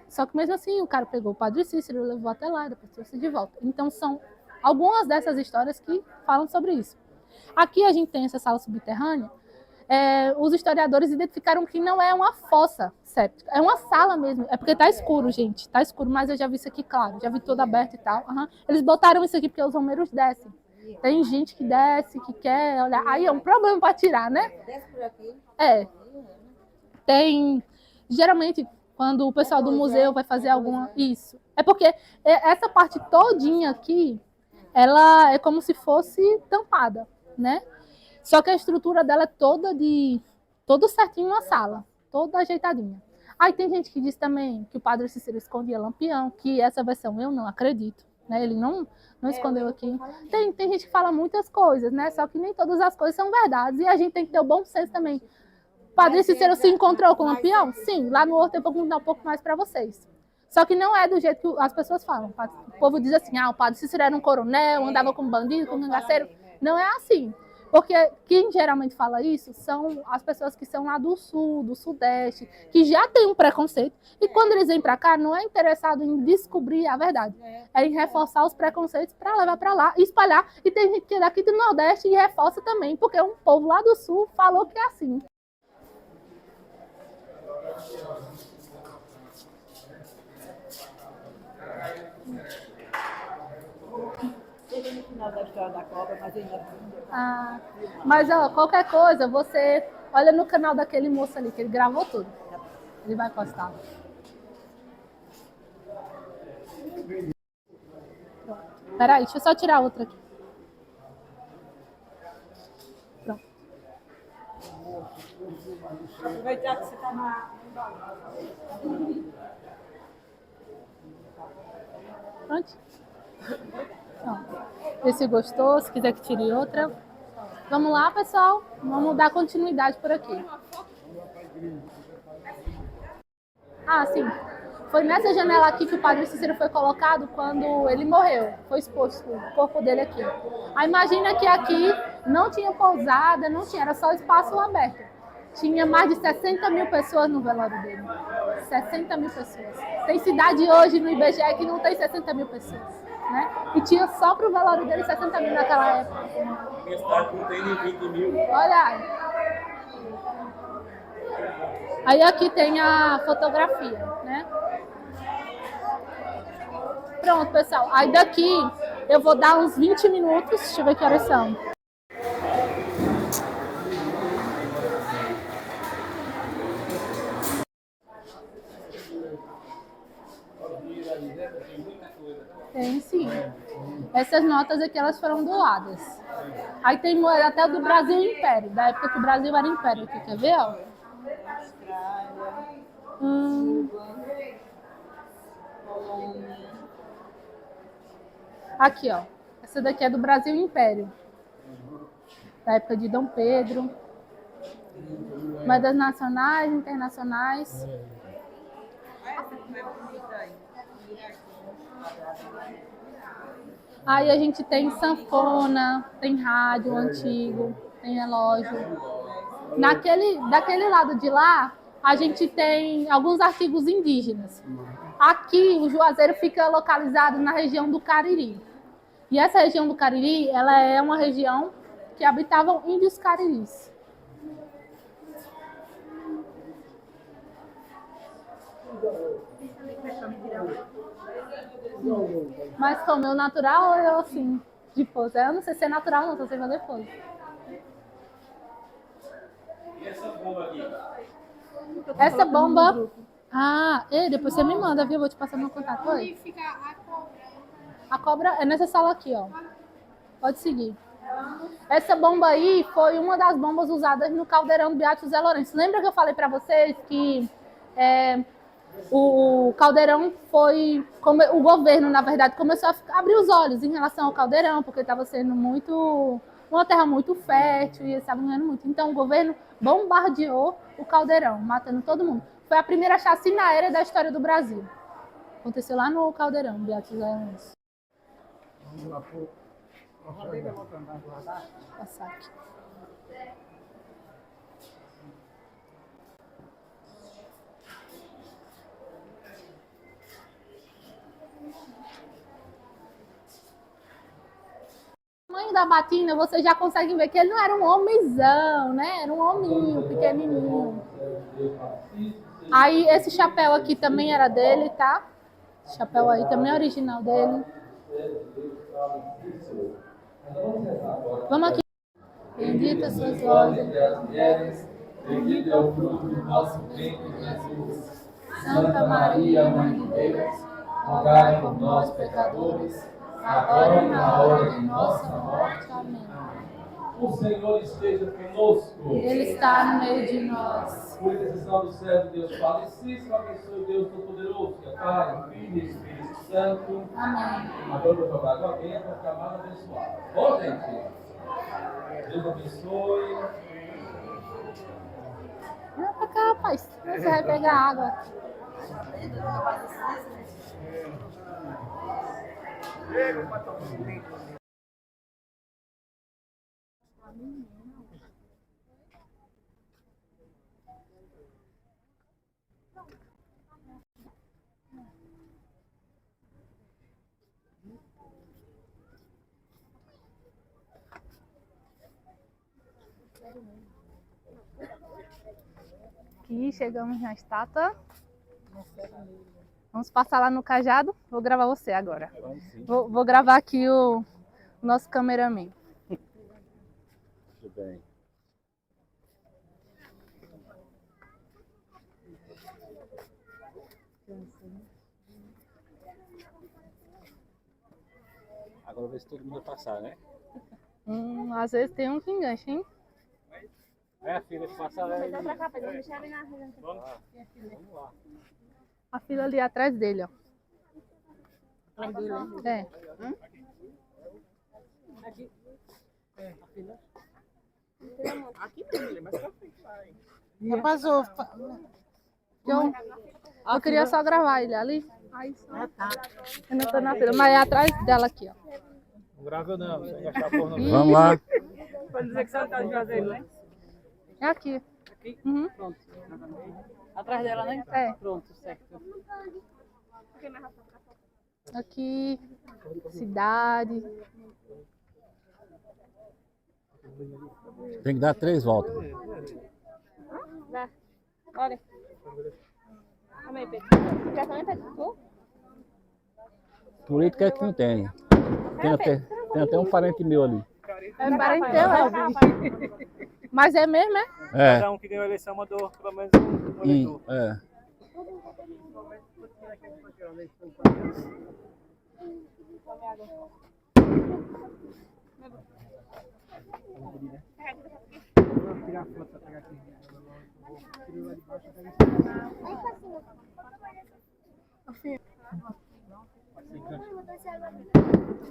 só que mesmo assim, o cara pegou o Padre Cícero, levou até lá e depois trouxe de volta. Então, são algumas dessas histórias que falam sobre isso. Aqui a gente tem essa sala subterrânea. Os historiadores identificaram que não é uma fossa séptica, é uma sala mesmo. É porque tá escuro, gente. Tá escuro, mas eu já vi isso aqui, claro. Já vi todo aberto e tal. Eles botaram isso aqui porque os romeiros descem. Tem gente que desce, que quer olhar. Aí é um problema para tirar, né? Desce por aqui. Tem... Geralmente, quando o pessoal do museu vai fazer alguma... Isso. É porque essa parte todinha aqui, ela é como se fosse tampada, né? Só que a estrutura dela é todo certinho na sala, toda ajeitadinha. Aí tem gente que diz também que o Padre Cícero escondia lampião, que essa versão eu não acredito, né? Ele não escondeu aqui. Tem gente que fala muitas coisas, né? Só que nem todas as coisas são verdades e a gente tem que ter o bom senso também. O Padre Cícero se encontrou com o lampião? Sim, lá no outro eu vou contar um pouco mais para vocês. Só que não é do jeito que as pessoas falam. O povo diz assim, o Padre Cícero era um coronel, andava com bandido, com cangaceiro. Não é assim. Porque quem geralmente fala isso são as pessoas que são lá do sul, do sudeste, que já têm um preconceito. E quando eles vêm para cá, não é interessado em descobrir a verdade. É em reforçar os preconceitos para levar para lá e espalhar. E tem gente que é daqui do Nordeste e reforça também, porque um povo lá do sul falou que é assim. história da cobra, mas ainda. Ah, mas ó, qualquer coisa, você olha no canal daquele moço ali, que ele gravou tudo. Ele vai postar. Peraí, deixa eu só tirar outra aqui. Pronto. Aproveitar que você está na. Pronto. Pronto. Vê se gostou, se quiser que tire outra. Vamos lá, pessoal. Vamos dar continuidade por aqui. Ah, sim. Foi nessa janela aqui que o Padre Cícero foi colocado quando ele morreu. Foi exposto o corpo dele aqui. Aí imagina que aqui não tinha pousada, não tinha, era só espaço aberto. Tinha mais de 60 mil pessoas no velório dele. 60 mil pessoas. Tem cidade hoje no IBGE que não tem 60 mil pessoas. Né? E tinha só pro velório dele 60 mil naquela época. Minha cidade não tem nem 20 mil. Olha aí. Aí aqui tem a fotografia, né? Pronto, pessoal. Aí daqui eu vou dar uns 20 minutos. Deixa eu ver que horas são. Tem sim. Essas notas aqui, elas foram doadas. Aí tem até o do Brasil Império, da época que o Brasil era Império. Aqui, quer ver, ó? Aqui, ó. Essa daqui é do Brasil Império. Da época de Dom Pedro. Moedas nacionais, internacionais. Aí a gente tem sanfona, tem rádio antigo, tem relógio. Daquele lado de lá, a gente tem alguns artigos indígenas. Aqui, o Juazeiro fica localizado na região do Cariri. E essa região do Cariri, ela é uma região que habitavam índios cariris. Mas como eu natural ou eu assim, de pose? Eu não sei se é natural não, só sei fazer pose. E essa bomba aqui? Essa bomba... Ah, depois você me manda, viu? Eu vou te passar meu contato. Oi. Fica a cobra. A cobra é nessa sala aqui, ó. Pode seguir. Essa bomba aí foi uma das bombas usadas no caldeirão do Beato Zé Lourenço. Lembra que eu falei pra vocês que o caldeirão foi... O governo, na verdade, começou a abrir os olhos em relação ao caldeirão, porque estava sendo uma terra muito fértil e eles estavam ganhando muito. Então o governo bombardeou o caldeirão, matando todo mundo. Foi a primeira chacina aérea da história do Brasil. Aconteceu lá no caldeirão, Beato Zé Lourenço. Passar aqui. O tamanho da batina, vocês já conseguem ver que ele não era um homenzão, né? Era um hominho, pequenininho. Aí esse chapéu aqui também era dele, tá? Esse chapéu aí também é original dele. Vamos aqui. Bendita suas lojas, bendito é o fruto do nosso ventre, Jesus. Santa Maria, Mãe de Deus, rogai por nós, pecadores, agora e na hora de nossa morte. Amém. O Senhor esteja conosco. Ele está no meio de nós. Por intercessão do servo de Deus Falecido, abençoe Deus Todo-Poderoso, que é Pai, Filho e Espírito Santo. Amém. Agora eu vou jogar água benta para ficar mais abençoado. Bom, gente? Deus abençoe. Vem pra cá, rapaz. Você vai pegar água. Aqui chegamos na estátua. Vamos passar lá no cajado. Vou gravar você agora. Vou gravar aqui o Nosso cameraman. Tudo bem. Agora vê se todo mundo vai passar, né? Às vezes tem um que engancha, hein? É a filha que passa lá. A fila ali atrás dele, ó. Atrás dele, É. Aqui mesmo, ele é mais pra frente lá, hein? Já passou. Eu queria só gravar ele ali. Ah, tá. Eu não tô na fila, mas é atrás dela aqui, ó. Não grava não, sem gastar porra no Vamos lá. Pode dizer que você tá de Juazeiro, né? É aqui. Uhum. Pronto. Atrás dela, né? É. Pronto, certo. Aqui, cidade. Tem que dar 3 voltas. Olha. Calma aí, Pedro. Quer também, Pedro? Política é que não tem. Tem até um parente meu ali. É parente teu, é. Mas é mesmo, é? É. Cada um que ganhou a eleição mandou pelo menos um eleitor. É.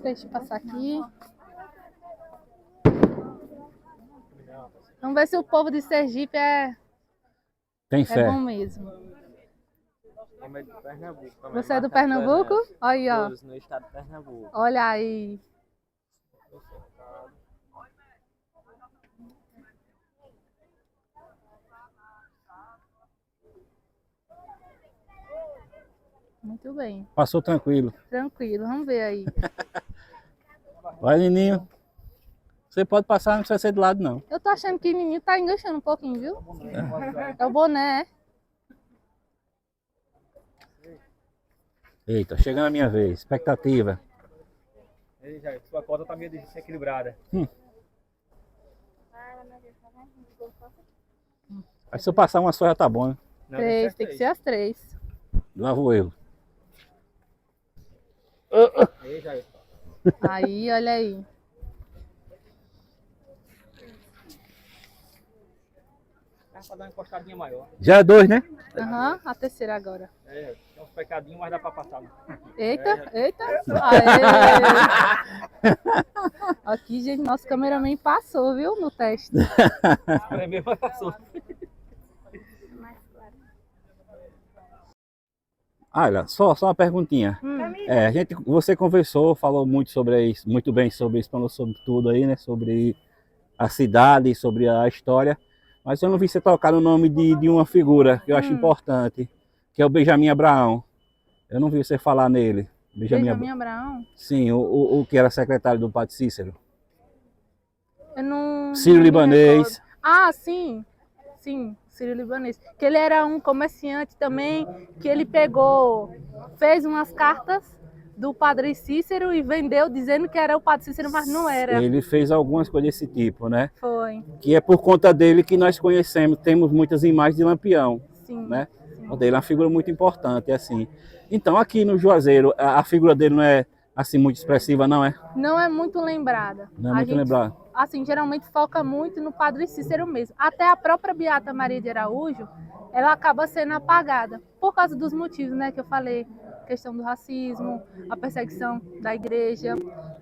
Deixa eu passar aqui. Vamos ver se o povo de Sergipe Tem é fé. bom mesmo. É de Pernambuco. Você é do Pernambuco? Olha aí, ó. No estado de Pernambuco. Olha aí. Muito bem. Passou tranquilo. Tranquilo. Vamos ver aí. Vai, Nininho. Você pode passar, não precisa ser do lado, não. Eu tô achando que o menino tá enganchando um pouquinho, viu? É o boné, é? Eita, chegando a minha vez. Expectativa. Ei, Jair, sua cota tá meio desequilibrada. Aí se eu passar uma só já tá bom, né? Não, Três, tem que ser as 3. Lá vou eu. Ei, Jair. Aí, olha aí. Dá pra dar uma encostadinha maior. Já é 2, né? Aham, a terceira agora. É, tem uns pecadinhos, mas dá pra passar. Eita, eita. Aê. Aqui, gente, nosso cameraman passou, viu, no teste. Pra mim, mas passou. Olha, só uma perguntinha. Você conversou, falou muito sobre isso, muito bem sobre isso, falou sobre tudo aí, né? Sobre a cidade, sobre a história. Mas eu não vi você tocar no nome de uma figura que eu acho importante, que é o Benjamin Abraão. Eu não vi você falar nele. Benjamin Abraão? Sim, o que era secretário do Padre Cícero. Eu não... Sírio-libanês. Ah, sim. Sim, sírio-libanês. Que ele era um comerciante também, que ele pegou, fez umas cartas do Padre Cícero e vendeu dizendo que era o Padre Cícero, mas não era. Ele fez algumas coisas desse tipo, né? Foi. Que é por conta dele que nós conhecemos, temos muitas imagens de Lampião, Sim. né? O dele é uma figura muito importante, assim. Então aqui no Juazeiro, a figura dele não é assim muito expressiva, não é? Não é muito lembrada. Não é muito lembrada. Assim, geralmente foca muito no Padre Cícero mesmo. Até a própria Beata Maria de Araújo, ela acaba sendo apagada por causa dos motivos, né, que eu falei, a questão do racismo, a perseguição da igreja.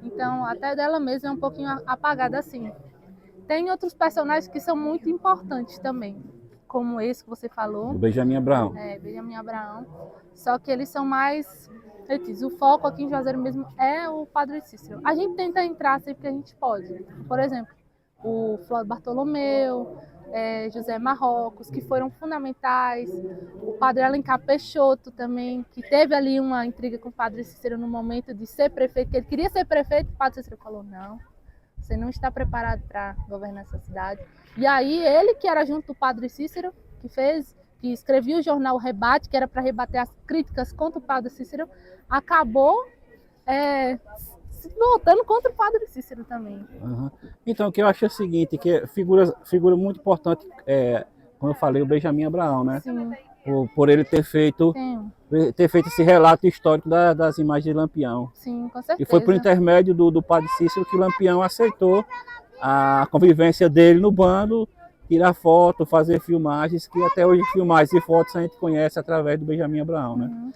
Então, até dela mesma é um pouquinho apagada assim. Tem outros personagens que são muito importantes também, como esse que você falou. O Benjamin Abraão. É, Benjamin Abraão. Só que eles são mais... O foco aqui em Juazeiro mesmo é o Padre Cícero. A gente tenta entrar sempre que a gente pode. Por exemplo, o Flávio Bartolomeu, José Marrocos, que foram fundamentais. O Padre Alencar Peixoto também, que teve ali uma intriga com o Padre Cícero no momento de ser prefeito. Que ele queria ser prefeito, o Padre Cícero falou, não, você não está preparado para governar essa cidade. E aí ele, que era junto do Padre Cícero, que escrevia o jornal Rebate, que era para rebater as críticas contra o Padre Cícero, acabou voltando contra o Padre Cícero também. Aham. Então, o que eu acho é o seguinte, que é figura muito importante, como eu falei, o Benjamin Abraão, né? Sim, Por ele ter feito sim, esse relato histórico das imagens de Lampião. sim, com E certeza. foi por intermédio do Padre Cícero que Lampião aceitou a convivência dele no bando, tirar foto, fazer filmagens, que até hoje filmagens e fotos a gente conhece através do Benjamin Abraão, né?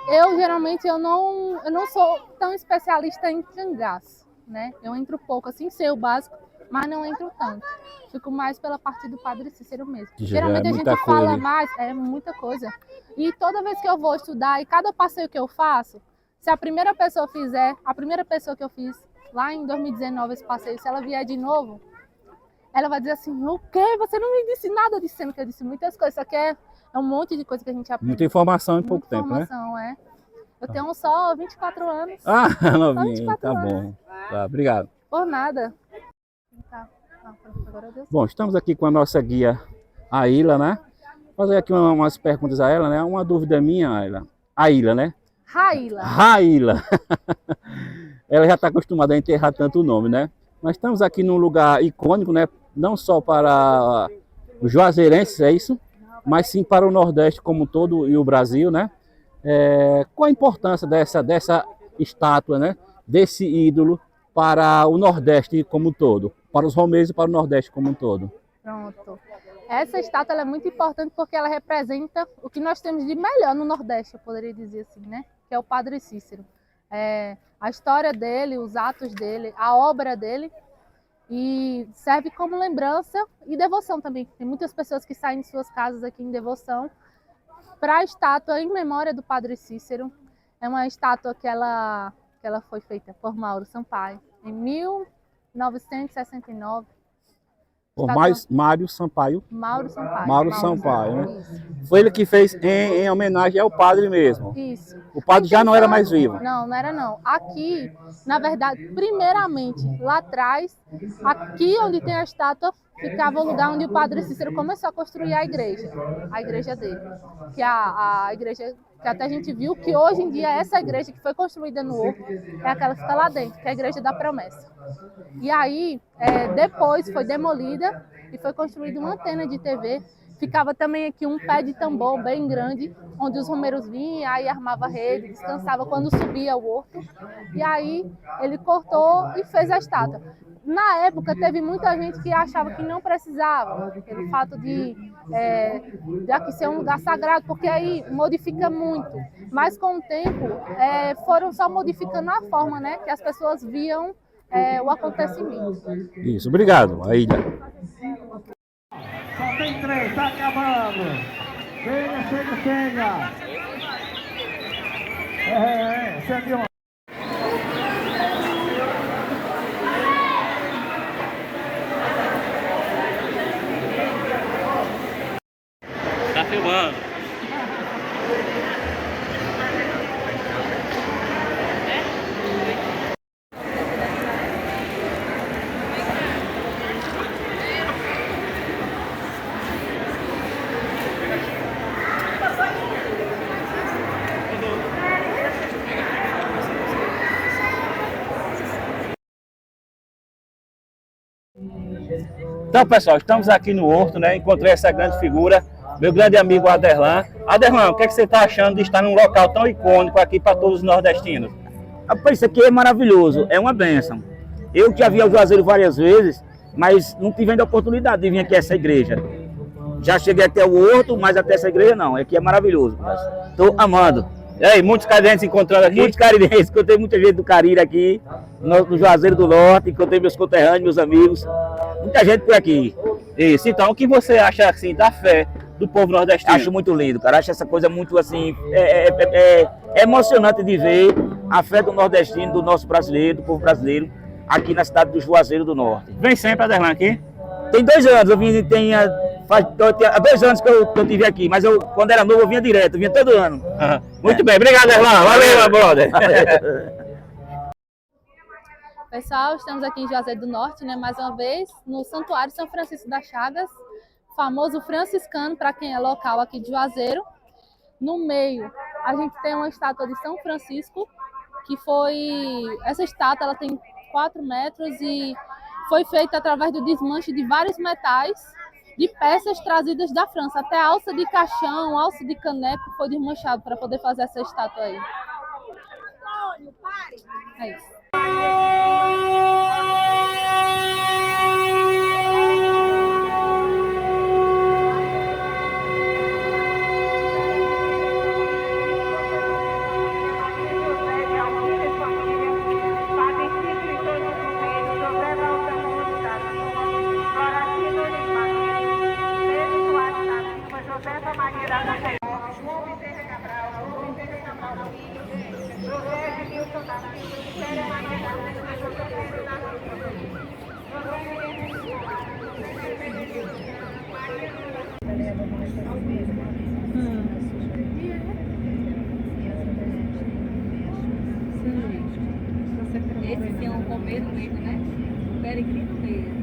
Eu geralmente eu não sou tão especialista em cangaço, né? Eu entro pouco, assim, sei o básico, mas não entro tanto. Fico mais pela parte do Padre Cícero mesmo. Já Geralmente é a muita gente fala coisa. mais, é muita coisa. E toda vez que eu vou estudar, e cada passeio que eu faço, se a primeira pessoa que eu fiz lá em 2019 esse passeio, se ela vier de novo, ela vai dizer assim, o quê? Você não me disse nada, dizendo que eu disse muitas coisas. Isso aqui é um monte de coisa que a gente aprende. Muita informação em pouco Muita tempo, né? informação, é. Eu tenho só 24 anos, Ah, só novinho, 24 tá anos. bom. Tá, obrigado. Por nada. Tá. Agora deu. Bom, estamos aqui com a nossa guia, a Ilha, né? Vou fazer aqui umas perguntas a ela, né? Uma dúvida minha, a Ilha, né? Raíla. Raíla. Ela já está acostumada a enterrar tanto o nome, né? Mas estamos aqui num lugar icônico, né? Não só para os juazeirenses, é isso? Mas sim para o Nordeste como um todo e o Brasil, né? Qual a importância dessa estátua, né? Desse ídolo para o Nordeste como um todo? Para os romeiros e para o Nordeste como um todo? Pronto. Essa estátua ela é muito importante porque ela representa o que nós temos de melhor no Nordeste, eu poderia dizer assim, né? Que é o Padre Cícero. A história dele, os atos dele, a obra dele, e serve como lembrança e devoção também. Tem muitas pessoas que saem de suas casas aqui em devoção para a estátua em memória do Padre Cícero. É uma estátua que ela foi feita por Mauro Sampaio em 1969. Por Estátua- Mário Sampaio. Mauro Sampaio. Mauro Sampaio, né? Isso. Foi ele que fez em homenagem ao padre mesmo. Isso. O padre já não era mais vivo. Não, não era não. Aqui, na verdade, primeiramente, lá atrás, aqui onde tem a estátua, ficava o lugar onde o Padre Cícero começou a construir a igreja dele. Que a igreja, que até a gente viu que hoje em dia essa igreja que foi construída no Horto é aquela que fica lá dentro, que é a Igreja da Promessa. E aí, depois foi demolida e foi construída uma antena de TV. Ficava também aqui um pé de tambor bem grande, onde os romeiros vinham, aí armava rede, descansava quando subia o horto. E aí ele cortou e fez a estátua. Na época teve muita gente que achava que não precisava, pelo fato de aqui ser um lugar sagrado, porque aí modifica muito. Mas com o tempo foram só modificando a forma, né, que as pessoas viam o acontecimento. Isso, obrigado, a Ilha. Só tem 3, tá acabando. Chega, chega, chega. Chega de Tá filmando. Então, pessoal, estamos aqui no Horto, né? Encontrei essa grande figura, meu grande amigo Aderlan. Aderlan, o que você está achando de estar num local tão icônico aqui para todos os nordestinos? Rapaz, isso aqui é maravilhoso, é uma bênção. Eu que já vi o Juazeiro várias vezes, mas não tive ainda a oportunidade de vir aqui a essa igreja. Já cheguei até o Horto, mas até essa igreja não. Aqui é maravilhoso. Estou amando. E aí, muitos carirenses encontrando aqui? Muitos carirenses, encontrei muita gente do Cariri aqui, no Juazeiro do Norte, encontrei meus conterrâneos, meus amigos. Muita gente por aqui. Isso, então, o que você acha assim da fé do povo nordestino? Acho muito lindo, cara. Acho essa coisa muito assim. É emocionante de ver a fé do nordestino, do nosso brasileiro, do povo brasileiro, aqui na cidade do Juazeiro do Norte. Vem sempre, Aderlan, aqui? Tem 2 anos, há 2 anos que eu tive aqui, mas quando era novo eu vinha direto, eu vinha todo ano. Muito bem, obrigado, Aderlan. Valeu, meu brother. Pessoal, estamos aqui em Juazeiro do Norte, né, mais uma vez, no Santuário São Francisco das Chagas, famoso franciscano para quem é local aqui de Juazeiro. No meio, a gente tem uma estátua de São Francisco que foi... Essa estátua ela tem 4 metros e foi feita através do desmanche de vários metais, de peças trazidas da França. Até a alça de caixão, alça de caneco foi desmanchado para poder fazer essa estátua aí. É isso. Esse sim é um começo mesmo, né? Peregrino mesmo.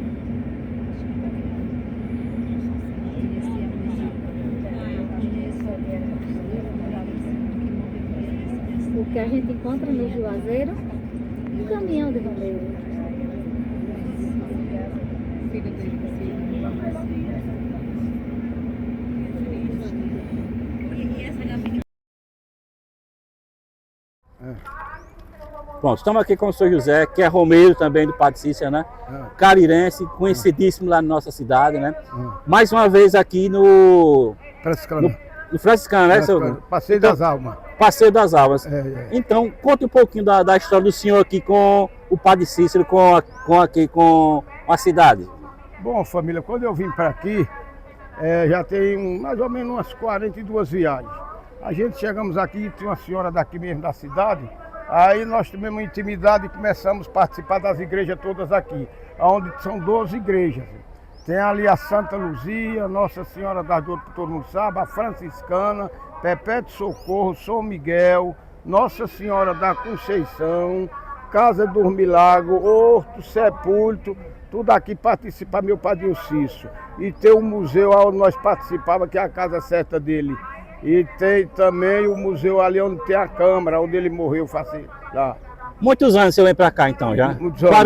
O que a gente encontra no Juazeiro, um caminhão de bombeiro. Pronto, estamos aqui com o senhor José, que é romeiro também do Padre Cícero, né? Carirense, conhecidíssimo lá na nossa cidade, né? Mais uma vez aqui no Franciscano, né, senhor? Passeio das Almas. Passeio das Almas. Então, conte um pouquinho da história do senhor aqui com o Padre Cícero, com a cidade. Bom, família, quando eu vim para aqui, já tem mais ou menos umas 42 viagens. A gente chegamos aqui, tinha uma senhora daqui mesmo da cidade, aí nós tivemos intimidade e começamos a participar das igrejas todas aqui, onde são 12 igrejas. Tem ali a Santa Luzia, Nossa Senhora das Dores, que todo mundo sabe, a Franciscana, Perpétuo Socorro, São Miguel, Nossa Senhora da Conceição, Casa dos Milagros, Horto, Sepulto, tudo aqui participa meu padrinho Cícero. E tem o museu onde nós participávamos, que é a casa certa dele. E tem também o museu ali onde tem a câmara, onde ele morreu, lá. Muitos anos o senhor vem para cá então já? Muitos anos.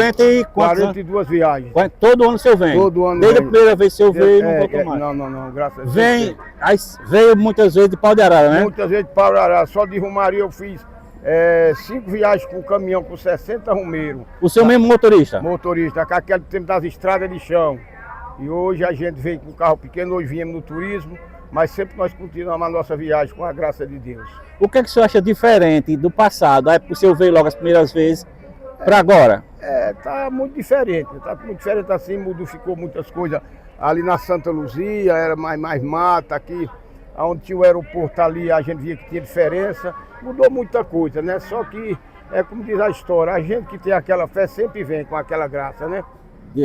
42 viagens. Todo ano o senhor vem? Todo ano. Desde a primeira vez que o senhor veio e não voltou mais? Não, graças a Deus. Veio muitas vezes de Pau de Arara, né? Muitas vezes de Pau de Arara. Só de Romaria eu fiz 5 viagens com caminhão, com 60 romeiros. O senhor mesmo motorista? Motorista, com aquele tempo das estradas de chão. E hoje a gente vem com carro pequeno, hoje viemos no turismo, mas sempre nós continuamos a nossa viagem com a graça de Deus. O que é que o senhor acha diferente do passado? Aí o senhor veio logo as primeiras vezes para agora? Tá muito diferente. Tá muito diferente assim, modificou muitas coisas. Ali na Santa Luzia era mais mata, aqui onde tinha o aeroporto ali a gente via que tinha diferença. Mudou muita coisa, né? Só que, como diz a história, a gente que tem aquela fé sempre vem com aquela graça, né?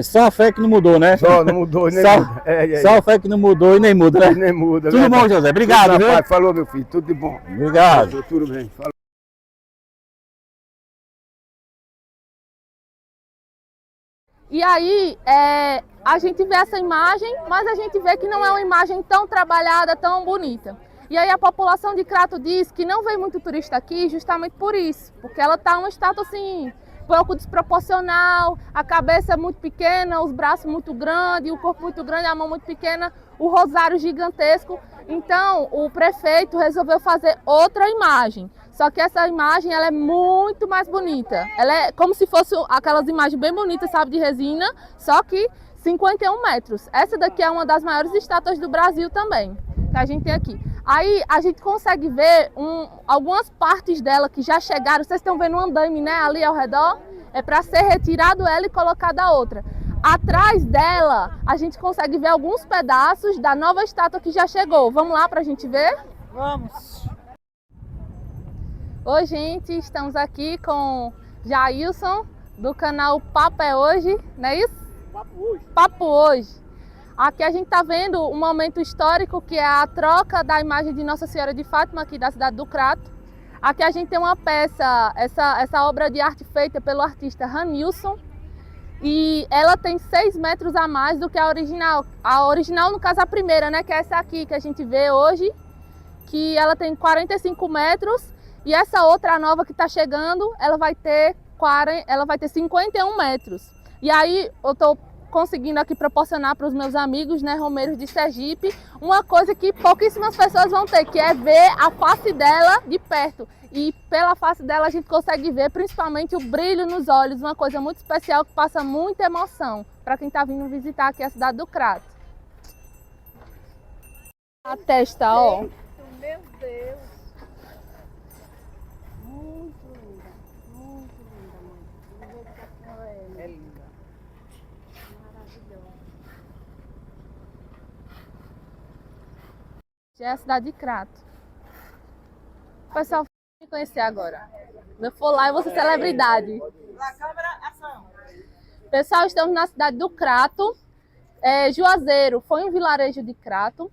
Só a fé que não mudou, né? Só não mudou, nem muda. Só a fé que não mudou e nem muda, né? Nem muda. Tudo bom, José? Obrigado, tudo, viu? Rapaz, falou, meu filho. Tudo de bom. Obrigado. Tudo bem. Falou. E aí, a gente vê essa imagem, mas a gente vê que não é uma imagem tão trabalhada, tão bonita. E aí a população de Crato diz que não vem muito turista aqui justamente por isso, porque ela está em um estátua assim, pouco desproporcional, a cabeça muito pequena, os braços muito grandes, o corpo muito grande, a mão muito pequena, o rosário gigantesco. Então o prefeito resolveu fazer outra imagem, só que essa imagem ela é muito mais bonita. Ela é como se fosse aquelas imagens bem bonitas, sabe, de resina, só que 51 metros. Essa daqui é uma das maiores estátuas do Brasil também, que a gente tem aqui. Aí a gente consegue ver algumas partes dela que já chegaram. Vocês estão vendo um andaime, né, ali ao redor? É para ser retirado ela e colocada a outra. Atrás dela, a gente consegue ver alguns pedaços da nova estátua que já chegou. Vamos lá para a gente ver? Vamos! Oi, gente, estamos aqui com Jailson, do canal Papo é Hoje, não é isso? Papo Hoje. Papo Hoje. Aqui a gente está vendo um momento histórico que é a troca da imagem de Nossa Senhora de Fátima, aqui da cidade do Crato. Aqui a gente tem uma peça, essa obra de arte feita pelo artista Ranilson. E ela tem 6 metros a mais do que a original. A original, no caso, a primeira, né? Que é essa aqui que a gente vê hoje. Que ela tem 45 metros E essa outra nova que está chegando, ela vai ter 51 metros. E aí eu estou conseguindo aqui proporcionar para os meus amigos, né, romeiros de Sergipe, uma coisa que pouquíssimas pessoas vão ter, que é ver a face dela de perto. E pela face dela a gente consegue ver principalmente o brilho nos olhos, uma coisa muito especial que passa muita emoção para quem está vindo visitar aqui a cidade do Crato. A testa, ó. Meu Deus. Muito linda, mãe. Do jeito que a senhora é linda. Maravilhosa. Já é a cidade de Crato. O pessoal vai me conhecer agora. Eu for lá e vou ser celebridade. Pessoal, estamos na cidade do Crato. Juazeiro foi um vilarejo de Crato.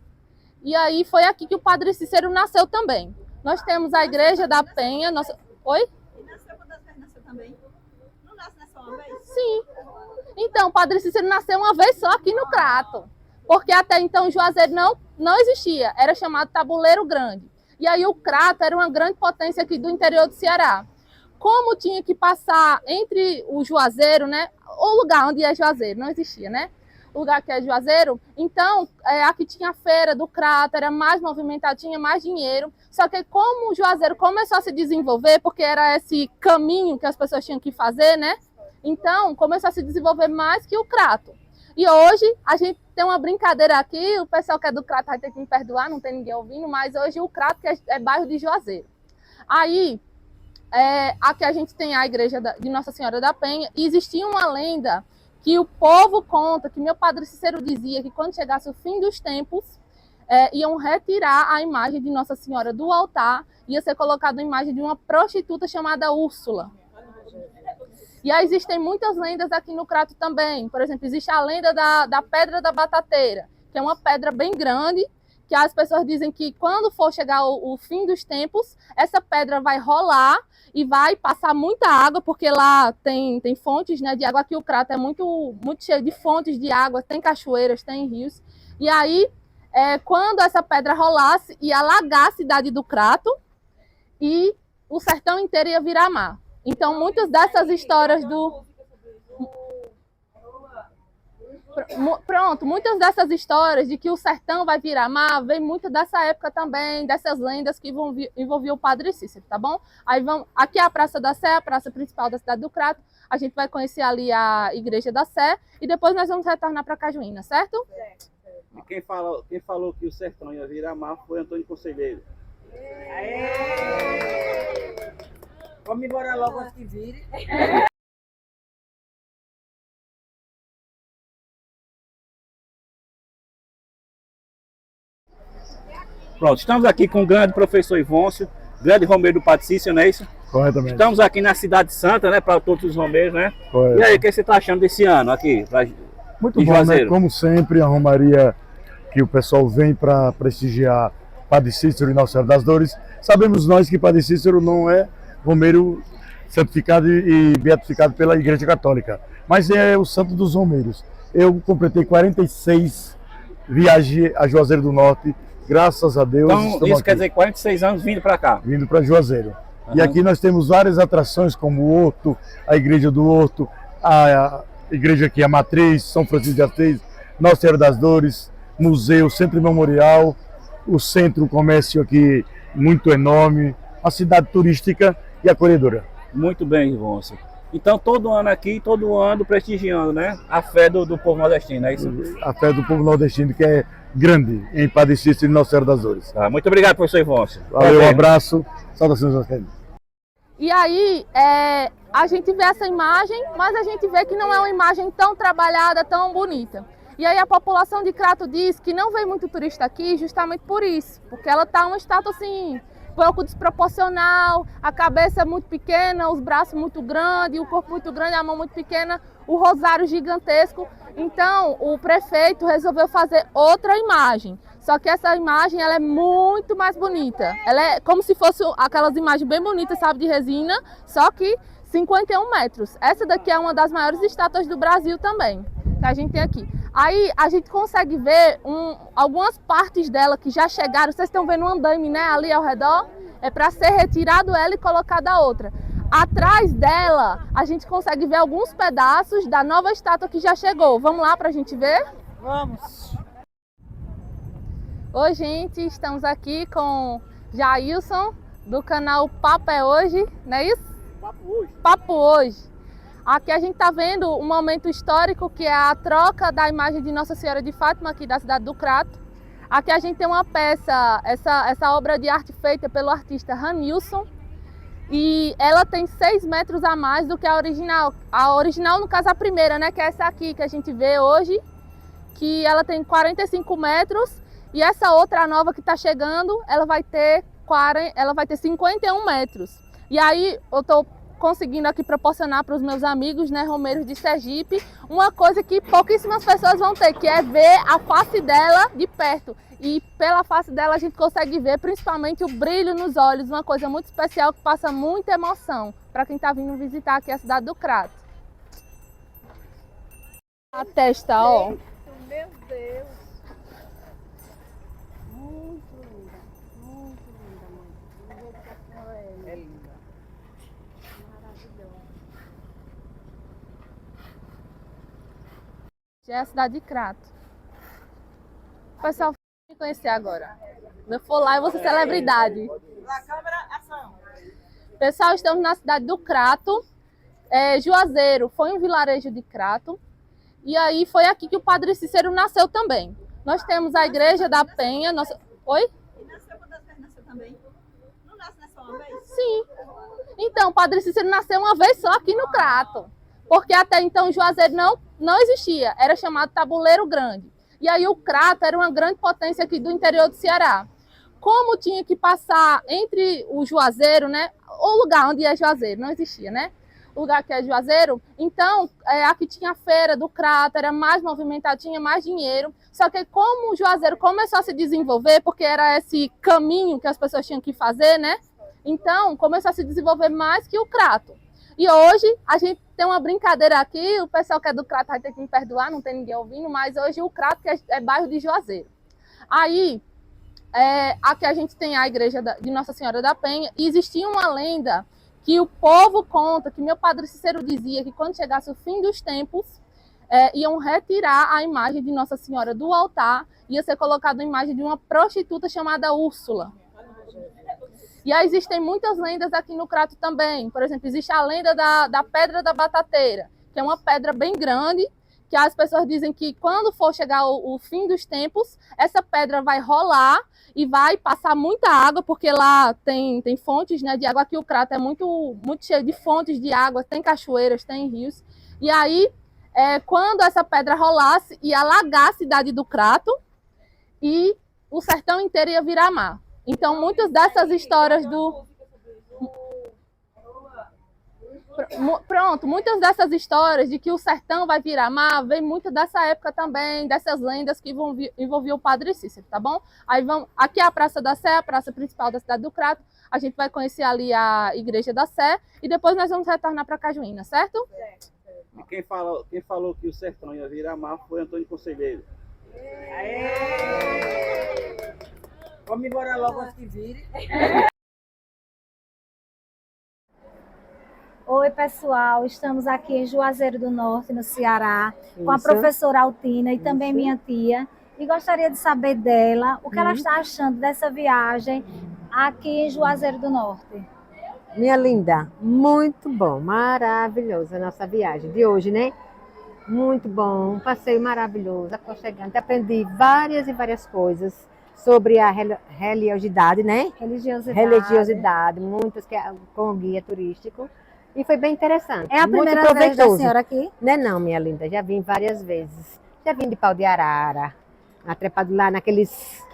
E aí foi aqui que o Padre Cícero nasceu também. Nós temos a Igreja da Penha. Oi? E nasceu quantas vezes nasceu também? Não nasce só uma vez? Sim. Então, o Padre Cícero nasceu uma vez só aqui no Crato. Porque até então o Juazeiro não existia. Era chamado Tabuleiro Grande. E aí o Crato era uma grande potência aqui do interior do Ceará. Como tinha que passar entre o Juazeiro, né? O lugar onde é Juazeiro, não existia, né? O lugar que é Juazeiro, então aqui tinha a feira do Crato, era mais movimentado, tinha mais dinheiro. Só que como o Juazeiro começou a se desenvolver, porque era esse caminho que as pessoas tinham que fazer, né? Então começou a se desenvolver mais que o Crato. E hoje a gente tem uma brincadeira aqui, o pessoal que é do Crato vai ter que me perdoar, não tem ninguém ouvindo, mas hoje o Crato é bairro de Juazeiro. Aí, aqui a gente tem a igreja de Nossa Senhora da Penha, e existia uma lenda que o povo conta, que meu Padre Cícero dizia que quando chegasse o fim dos tempos, iam retirar a imagem de Nossa Senhora do altar, ia ser colocada a imagem de uma prostituta chamada Úrsula. E aí existem muitas lendas aqui no Crato também. Por exemplo, existe a lenda da Pedra da Batateira, que é uma pedra bem grande, que as pessoas dizem que quando for chegar o fim dos tempos, essa pedra vai rolar e vai passar muita água, porque lá tem fontes, né, de água. Aqui o Crato é muito cheio de fontes de água, tem cachoeiras, tem rios. E aí, quando essa pedra rolasse, ia alagar a cidade do Crato e o sertão inteiro ia virar mar. Então, muitas dessas histórias muitas dessas histórias de que o sertão vai virar mar, vem muito dessa época também, dessas lendas que envolviam o Padre Cícero, tá bom? Aí aqui é a Praça da Sé, a praça principal da cidade do Crato, a gente vai conhecer ali a Igreja da Sé e depois nós vamos retornar para Cajuína, certo? E quem falou que o sertão ia virar mar foi Antônio Conselheiro. Vamos embora logo antes que vire. Pronto, estamos aqui com o grande professor Ivôncio, grande romeiro do Padre Cícero, não é isso? Corretamente. Estamos aqui na Cidade Santa, né, para todos os romeiros, né? Correto. E aí, o que você está achando desse ano aqui? Muito bom, né? Como sempre, a romaria que o pessoal vem para prestigiar Padre Cícero e Nossa Senhora das Dores. Sabemos nós que Padre Cícero não é romeiro santificado e beatificado pela Igreja Católica, mas é o santo dos romeiros. Eu completei 46 viagens a Juazeiro do Norte, graças a Deus. Então, isso quer dizer 46 anos vindo para cá? Vindo para Juazeiro. Uhum. E aqui nós temos várias atrações, como o Horto, a Igreja do Horto, a igreja aqui, a Matriz, São Francisco de Assis, Nossa Senhora das Dores, museu, centro memorial, o centro comércio aqui muito enorme, a cidade turística e acolhedora. Muito bem, Ivôncio. Então, todo ano aqui, todo ano prestigiando, né? A fé do povo nordestino, é isso? A fé do povo nordestino, que é grande em Padre Cícero e Nossa Senhora das Dores. Tá, muito obrigado, professor Ivôncio. Valeu, um abraço, saudações aos queridos. E aí, a gente vê essa imagem, mas a gente vê que não é uma imagem tão trabalhada, tão bonita. E aí a população de Crato diz que não vem muito turista aqui justamente por isso, porque ela está um status assim, pouco desproporcional, a cabeça muito pequena, os braços muito grandes, o corpo muito grande, a mão muito pequena, o rosário gigantesco. Então o prefeito resolveu fazer outra imagem, só que essa imagem ela é muito mais bonita. Ela é como se fosse aquelas imagens bem bonitas, sabe, de resina, só que 51 metros. Essa daqui é uma das maiores estátuas do Brasil também, que a gente tem aqui. Aí a gente consegue ver algumas partes dela que já chegaram. Vocês estão vendo um andaime, né, ali ao redor? é para ser retirado ela e colocada a outra. Atrás dela, a gente consegue ver alguns pedaços da nova estátua que já chegou. Vamos lá para a gente ver? Vamos! Oi, gente, estamos aqui com Jailson, do canal Papo é Hoje, não é isso? Papo hoje. Papo Hoje. Aqui a gente está vendo um momento histórico que é a troca da imagem de Nossa Senhora de Fátima, aqui da cidade do Crato. Aqui a gente tem uma peça, essa obra de arte feita pelo artista Ranilson, e ela tem 6 metros a mais do que a original. A original, no caso, a primeira, né, que é essa aqui que a gente vê hoje, que ela tem 45 metros, e essa outra nova que está chegando, ela vai ter 51 metros. E aí eu estou conseguindo aqui proporcionar para os meus amigos, né, romeiros de Sergipe, uma coisa que pouquíssimas pessoas vão ter, que é ver a face dela de perto. E pela face dela a gente consegue ver principalmente o brilho nos olhos, uma coisa muito especial que passa muita emoção para quem está vindo visitar aqui a cidade do Crato. A testa, ó. Meu Deus! Muito linda, mãe. Do jeito que a senhora é linda. Maravilhosa. Já é a cidade de Crato. O pessoal vai me conhecer agora. Se eu for lá, eu vou ser celebridade. Na câmera, ação! Pessoal, estamos na cidade do Crato. Juazeiro foi um vilarejo de Crato. E aí foi aqui que o Padre Cícero nasceu também. Nós temos a Igreja da Penha. Oi? E nasceu quantas vezes nasceu também? Não nasce só uma vez? Sim. Então, o Padre Cícero nasceu uma vez só aqui no Crato. Porque até então Juazeiro não existia. Era chamado Tabuleiro Grande. E aí o Crato era uma grande potência aqui do interior do Ceará. Como tinha que passar entre o Juazeiro, né? O lugar onde é Juazeiro, não existia, né? O lugar que é Juazeiro. Então, aqui tinha a feira do Crato, era mais movimentado, tinha mais dinheiro. Só que como o Juazeiro começou a se desenvolver, porque era esse caminho que as pessoas tinham que fazer, né? Então, começou a se desenvolver mais que o Crato. E hoje, a gente tem uma brincadeira aqui, o pessoal que é do Crato vai ter que me perdoar, não tem ninguém ouvindo, mas hoje o Crato é bairro de Juazeiro. Aí, aqui a gente tem a igreja de Nossa Senhora da Penha, e existia uma lenda que o povo conta, que meu Padre Cícero dizia que quando chegasse o fim dos tempos, iam retirar a imagem de Nossa Senhora do altar, ia ser colocada a imagem de uma prostituta chamada Úrsula. E aí existem muitas lendas aqui no Crato também. Por exemplo, existe a lenda da Pedra da Batateira, que é uma pedra bem grande, que as pessoas dizem que quando for chegar o fim dos tempos, essa pedra vai rolar e vai passar muita água, porque lá tem fontes, né, de água. Aqui o Crato é muito cheio de fontes de água, tem cachoeiras, tem rios. E aí, quando essa pedra rolasse, ia alagar a cidade do Crato e o sertão inteiro ia virar mar. Então, muitas dessas histórias muitas dessas histórias de que o sertão vai virar mar, vem muito dessa época também, dessas lendas que envolviam o Padre Cícero, tá bom? Aí aqui é a Praça da Sé, a praça principal da cidade do Crato. A gente vai conhecer ali a Igreja da Sé e depois nós vamos retornar para Cajuína, certo? E quem falou que o sertão ia virar mar foi Antônio Conselheiro. Vamos embora logo antes que vire. Oi, pessoal, estamos aqui em Juazeiro do Norte, no Ceará, com a professora Altina e também minha tia. E gostaria de saber dela o que ela está achando dessa viagem aqui em Juazeiro do Norte. Minha linda, muito bom, maravilhoso a nossa viagem de hoje, né? Muito bom, um passeio maravilhoso, aconchegante. Aprendi várias e várias coisas sobre a religiosidade, né? Religiosidade, muitas com guia turístico. E foi bem interessante. É a primeira vez da senhora aqui? Não, minha linda, já vim várias vezes. Já vim de Pau de Arara, atrepado lá naqueles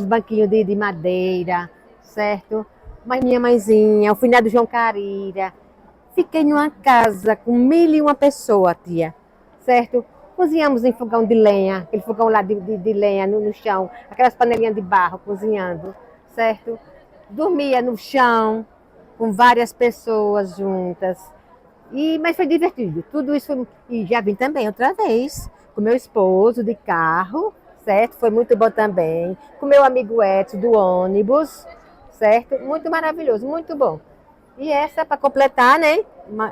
banquinhos de madeira, certo? Mas minha mãezinha, o finado João Carira. Fiquei numa casa com 1.001 pessoas, tia, certo? Cozinhamos em fogão de lenha, aquele fogão lá de lenha no chão, aquelas panelinhas de barro cozinhando, certo? Dormia no chão, com várias pessoas juntas. Mas foi divertido. Tudo isso foi... E já vim também outra vez, com meu esposo de carro, certo? Foi muito bom também. Com meu amigo Edson do ônibus, certo? Muito maravilhoso, muito bom. E essa, para completar, né?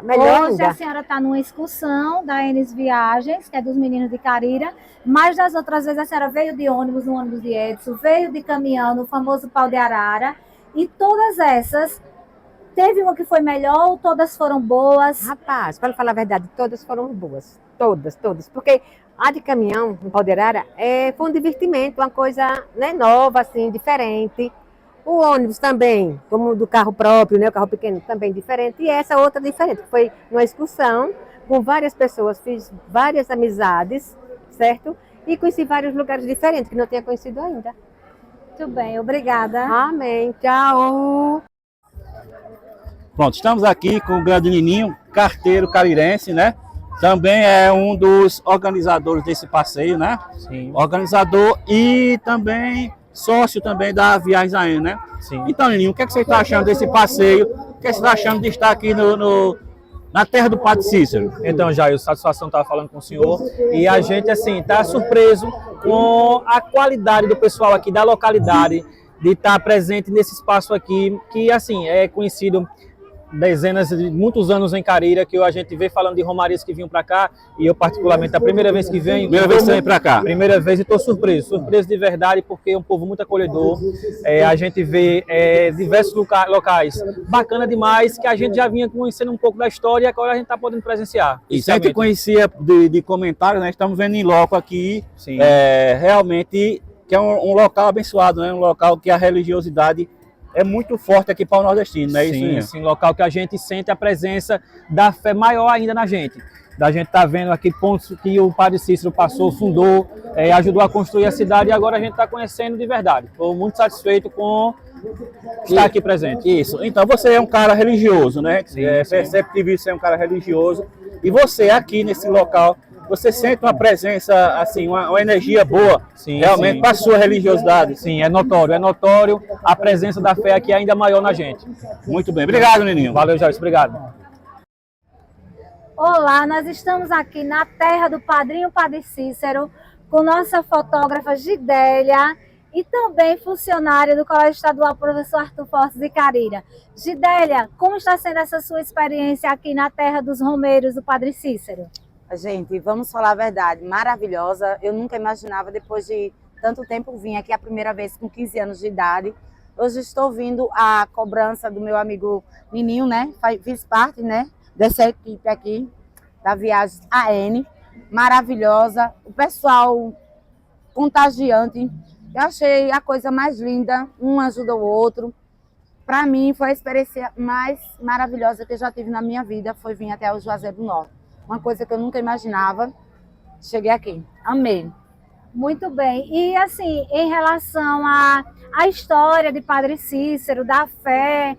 Melhor Hoje ainda. a senhora está numa excursão da Enes Viagens, que é dos meninos de Carira, mas das outras vezes a senhora veio de ônibus, no ônibus de Edson, veio de caminhão, no famoso Pau de Arara, e todas essas, teve uma que foi melhor ou todas foram boas? Rapaz, para falar a verdade, todas foram boas. Todas. Porque a de caminhão, no Pau de Arara, foi um divertimento, uma coisa, né, nova, assim, diferente. O ônibus também, como do carro próprio, né, o carro pequeno, também diferente. E essa outra diferente, que foi uma excursão com várias pessoas, fiz várias amizades, certo? E conheci vários lugares diferentes que não tinha conhecido ainda. Muito bem, obrigada. Amém, tchau! Pronto, estamos aqui com o grande Nininho, carteiro carirense, né? Também é um dos organizadores desse passeio, né? Sim. Organizador e também sócio também da Viagens AN, né? Sim. Então, Nininho, o que é que você está achando desse passeio? O que você está achando de estar aqui na terra do Padre Cícero? Então, Jair, satisfação estar falando com o senhor. E a gente, assim, está surpreso com a qualidade do pessoal aqui da localidade, de estar presente nesse espaço aqui, que, assim, é conhecido dezenas de muitos anos em Carira, que a gente vê falando de romarias que vinham para cá, e eu particularmente a primeira vez que venho, Primeira vez que você vem para cá? Primeira vez, e estou surpreso de verdade, porque é um povo muito acolhedor. A gente vê diversos locais bacana demais, que a gente já vinha conhecendo um pouco da história e agora a gente está podendo presenciar. Isso a gente conhecia de comentários, né? Estamos vendo em loco aqui, Sim. Realmente que é um local abençoado, né? Um local que a religiosidade é muito forte aqui para o nordestino, não é isso? Sim, local que a gente sente a presença da fé maior ainda na gente. Da gente tá vendo aqui pontos que o Padre Cícero passou, fundou, ajudou a construir a cidade e agora a gente está conhecendo de verdade. Estou muito satisfeito com estar aqui presente. Isso. Então você é um cara religioso, né? Sim, perceptível que você é um cara religioso. E você aqui nesse local, você sente uma presença, assim, uma energia boa, realmente, para a sua religiosidade. Sim, é notório a presença da fé aqui ainda maior na gente. Muito bem. Obrigado, Nininho. Valeu, Jair. Obrigado. Olá, nós estamos aqui na terra do Padrinho Padre Cícero, com nossa fotógrafa Gidélia e também funcionária do Colégio Estadual Professor Arthur Fortes de Carira. Gidélia, como está sendo essa sua experiência aqui na terra dos romeiros do Padre Cícero? Gente, vamos falar a verdade, maravilhosa. Eu nunca imaginava, depois de tanto tempo, vim aqui a primeira vez com 15 anos de idade. Hoje estou vindo a cobrança do meu amigo Nininho, né? Fiz parte, né, dessa equipe aqui, da Viagens AN. Maravilhosa, o pessoal contagiante. Eu achei a coisa mais linda, um ajuda o outro. Para mim, foi a experiência mais maravilhosa que eu já tive na minha vida, foi vir até o Juazeiro do Norte. Uma coisa que eu nunca imaginava. Cheguei aqui. Amei. Muito bem. E assim, em relação à história de Padre Cícero, da fé,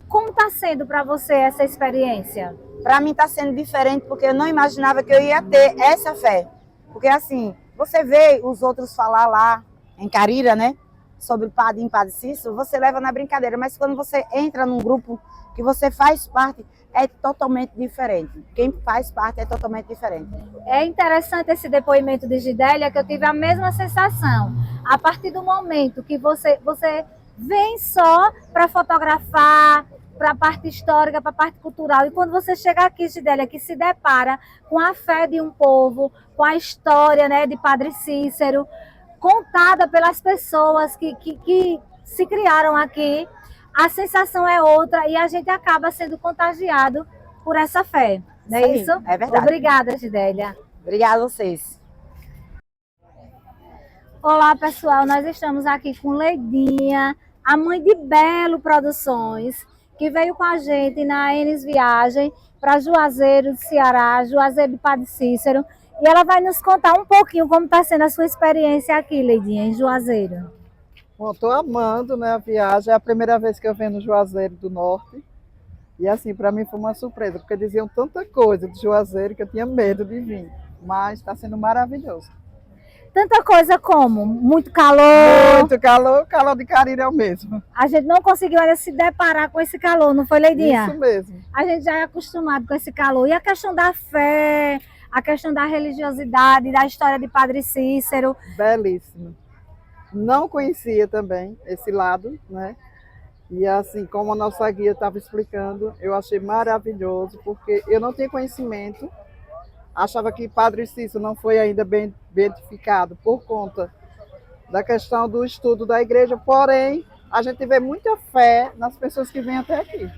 como está sendo para você essa experiência? Para mim está sendo diferente, porque eu não imaginava que eu ia ter essa fé. Porque assim, você vê os outros falar lá em Carira, né, sobre o Padre Cícero, você leva na brincadeira, mas quando você entra num grupo que você faz parte, é totalmente diferente. Quem faz parte é totalmente diferente. É interessante esse depoimento de Gidélia, que eu tive a mesma sensação. A partir do momento que você vem só para fotografar, para a parte histórica, para a parte cultural, e quando você chega aqui, Gidélia, que se depara com a fé de um povo, com a história, né, de Padre Cícero, contada pelas pessoas que se criaram aqui, a sensação é outra e a gente acaba sendo contagiado por essa fé, não é isso? É verdade. Obrigada, Gidélia. Obrigada a vocês. Olá, pessoal, nós estamos aqui com Leidinha, a mãe de Belo Produções, que veio com a gente na Enes Viagem para Juazeiro do Ceará, Juazeiro do Padre Cícero, e ela vai nos contar um pouquinho como está sendo a sua experiência aqui, Leidinha, em Juazeiro. Bom, estou amando, né, a viagem. É a primeira vez que eu venho no Juazeiro do Norte. E assim, para mim foi uma surpresa, porque diziam tanta coisa de Juazeiro que eu tinha medo de vir. Mas está sendo maravilhoso. Tanta coisa como muito calor. Muito calor, calor de Carira é o mesmo. A gente não conseguiu ainda se deparar com esse calor, não foi, Leidinha? Isso mesmo. A gente já é acostumado com esse calor. E a questão da fé, a questão da religiosidade, da história de Padre Cícero. Belíssimo. Não conhecia também esse lado, né? E assim, como a nossa guia estava explicando, eu achei maravilhoso, porque eu não tinha conhecimento, achava que Padre Cícero não foi ainda bem beatificado por conta da questão do estudo da igreja, porém, a gente vê muita fé nas pessoas que vêm até aqui.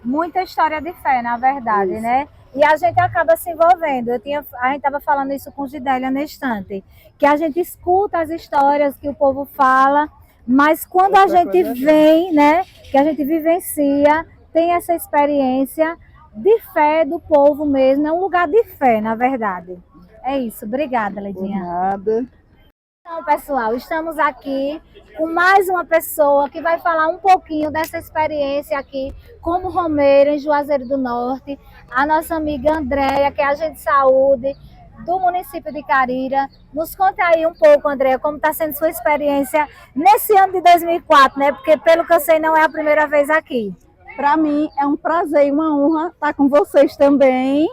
Muita história de fé, na verdade, né? E a gente acaba se envolvendo. A gente estava falando isso com Gidélia na estante, que a gente escuta as histórias que o povo fala, mas quando a gente vem, né, que a gente vivencia, tem essa experiência de fé do povo mesmo, é um lugar de fé, na verdade. É isso. Obrigada, Ledinha. Por nada. Então, pessoal, estamos aqui com mais uma pessoa que vai falar um pouquinho dessa experiência aqui como romeira em Juazeiro do Norte, a nossa amiga Andréia, que é agente de saúde do município de Carira. Nos conta aí um pouco, Andréia, como está sendo sua experiência nesse ano de 2004, né? Porque, pelo que eu sei, não é a primeira vez aqui. Para mim é um prazer e uma honra estar com vocês também,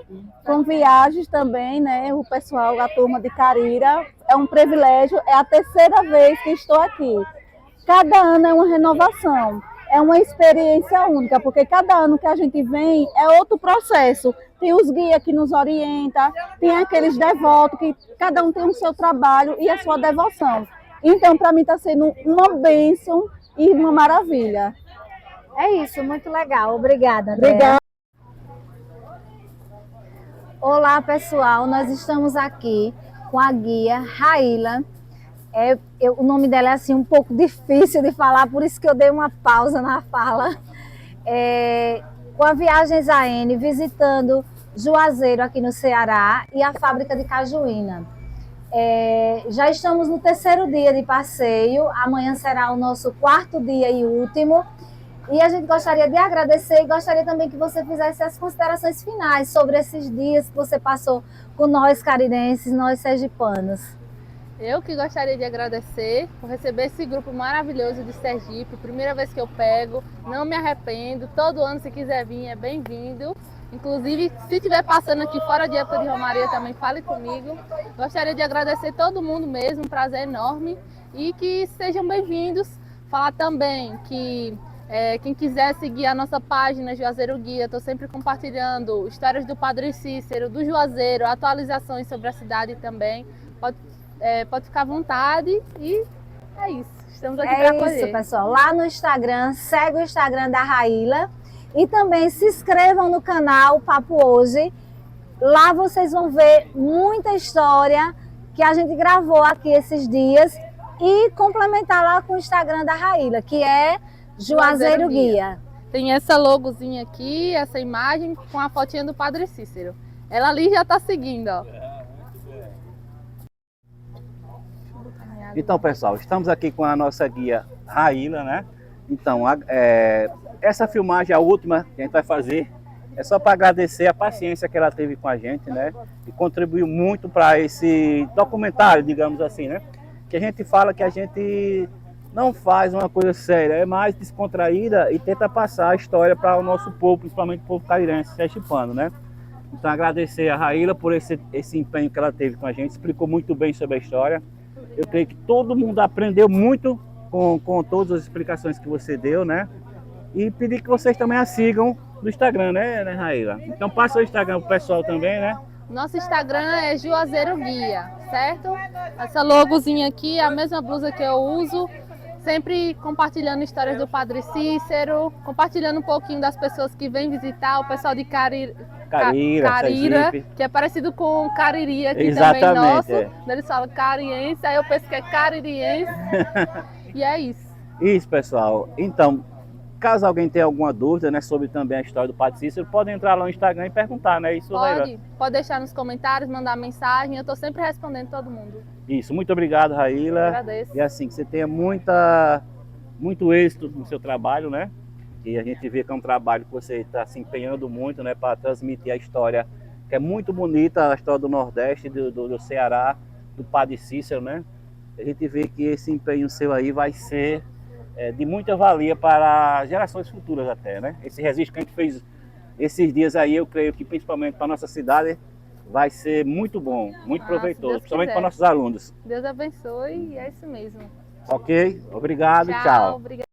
com viagens também, né? O pessoal, a turma de Carira, é um privilégio, é a terceira vez que estou aqui. Cada ano é uma renovação, é uma experiência única, porque cada ano que a gente vem é outro processo. Tem os guias que nos orientam, tem aqueles devotos, que cada um tem o seu trabalho e a sua devoção. Então, para mim está sendo uma bênção e uma maravilha. É isso, muito legal. Obrigada, Andréia. Obrigada. Olá, pessoal. Nós estamos aqui com a guia Raíla. O nome dela é assim um pouco difícil de falar, por isso que eu dei uma pausa na fala. Com a Viagens AN, visitando Juazeiro aqui no Ceará e a fábrica de Cajuína. Já estamos no terceiro dia de passeio, amanhã será o nosso quarto dia e último. E a gente gostaria de agradecer e gostaria também que você fizesse as considerações finais sobre esses dias que você passou com nós carirenses, nós sergipanos. Eu que gostaria de agradecer por receber esse grupo maravilhoso de Sergipe, primeira vez que eu pego, não me arrependo, todo ano se quiser vir é bem-vindo. Inclusive, se estiver passando aqui fora de época de Romaria também fale comigo. Gostaria de agradecer todo mundo mesmo, um prazer enorme e que sejam bem-vindos. Falar também que quem quiser seguir a nossa página Juazeiro Guia, estou sempre compartilhando histórias do Padre Cícero, do Juazeiro, atualizações sobre a cidade também. Pode ficar à vontade e é isso. Estamos aqui para acolher. É isso, pessoal. Lá no Instagram, segue o Instagram da Raíla e também se inscrevam no canal Papo Hoje. Lá vocês vão ver muita história que a gente gravou aqui esses dias e complementar lá com o Instagram da Raíla, que é Juazeiro Guia. Tem essa logozinha aqui, essa imagem com a fotinha do Padre Cícero. Ela ali já está seguindo, ó. Então, pessoal, estamos aqui com a nossa guia Raíla, né? Então, essa filmagem, a última que a gente vai fazer, é só para agradecer a paciência que ela teve com a gente, né? E contribuiu muito para esse documentário, digamos assim, né? Que a gente fala que a gente não faz uma coisa séria, é mais descontraída e tenta passar a história para o nosso povo, principalmente o povo carirense, sergipano, né? Então, agradecer a Raíla por esse empenho que ela teve com a gente, explicou muito bem sobre a história. Eu creio que todo mundo aprendeu muito com todas as explicações que você deu, né? E pedir que vocês também a sigam no Instagram, né, Raíla? Então, passa o Instagram pro pessoal também, né? Nosso Instagram é Juazeiro Guia, certo? Essa logozinha aqui é a mesma blusa que eu uso. Sempre compartilhando histórias do Padre Cícero, compartilhando um pouquinho das pessoas que vêm visitar, o pessoal de Carira, que é parecido com Cariri aqui. Exatamente, também nosso. Eles falam cariense, aí eu penso que é caririense. E é isso. Isso, pessoal. Então, caso alguém tenha alguma dúvida, né, sobre também a história do Padre Cícero, pode entrar lá no Instagram e perguntar, né? Isso, pode deixar nos comentários, mandar mensagem, eu estou sempre respondendo todo mundo. Isso, muito obrigado, Raíla. Eu agradeço. E assim, que você tenha muito êxito no seu trabalho, né? E a gente vê que é um trabalho que você está se empenhando muito, né, para transmitir a história, que é muito bonita, a história do Nordeste, do Ceará, do Padre Cícero, né? A gente vê que esse empenho seu aí vai ser de muita valia para gerações futuras até, né? Esse registro que a gente fez esses dias aí, eu creio que principalmente para a nossa cidade, vai ser muito bom, muito proveitoso, principalmente para nossos alunos. Deus abençoe e é isso mesmo. Ok? Obrigado, tchau. Obrigado.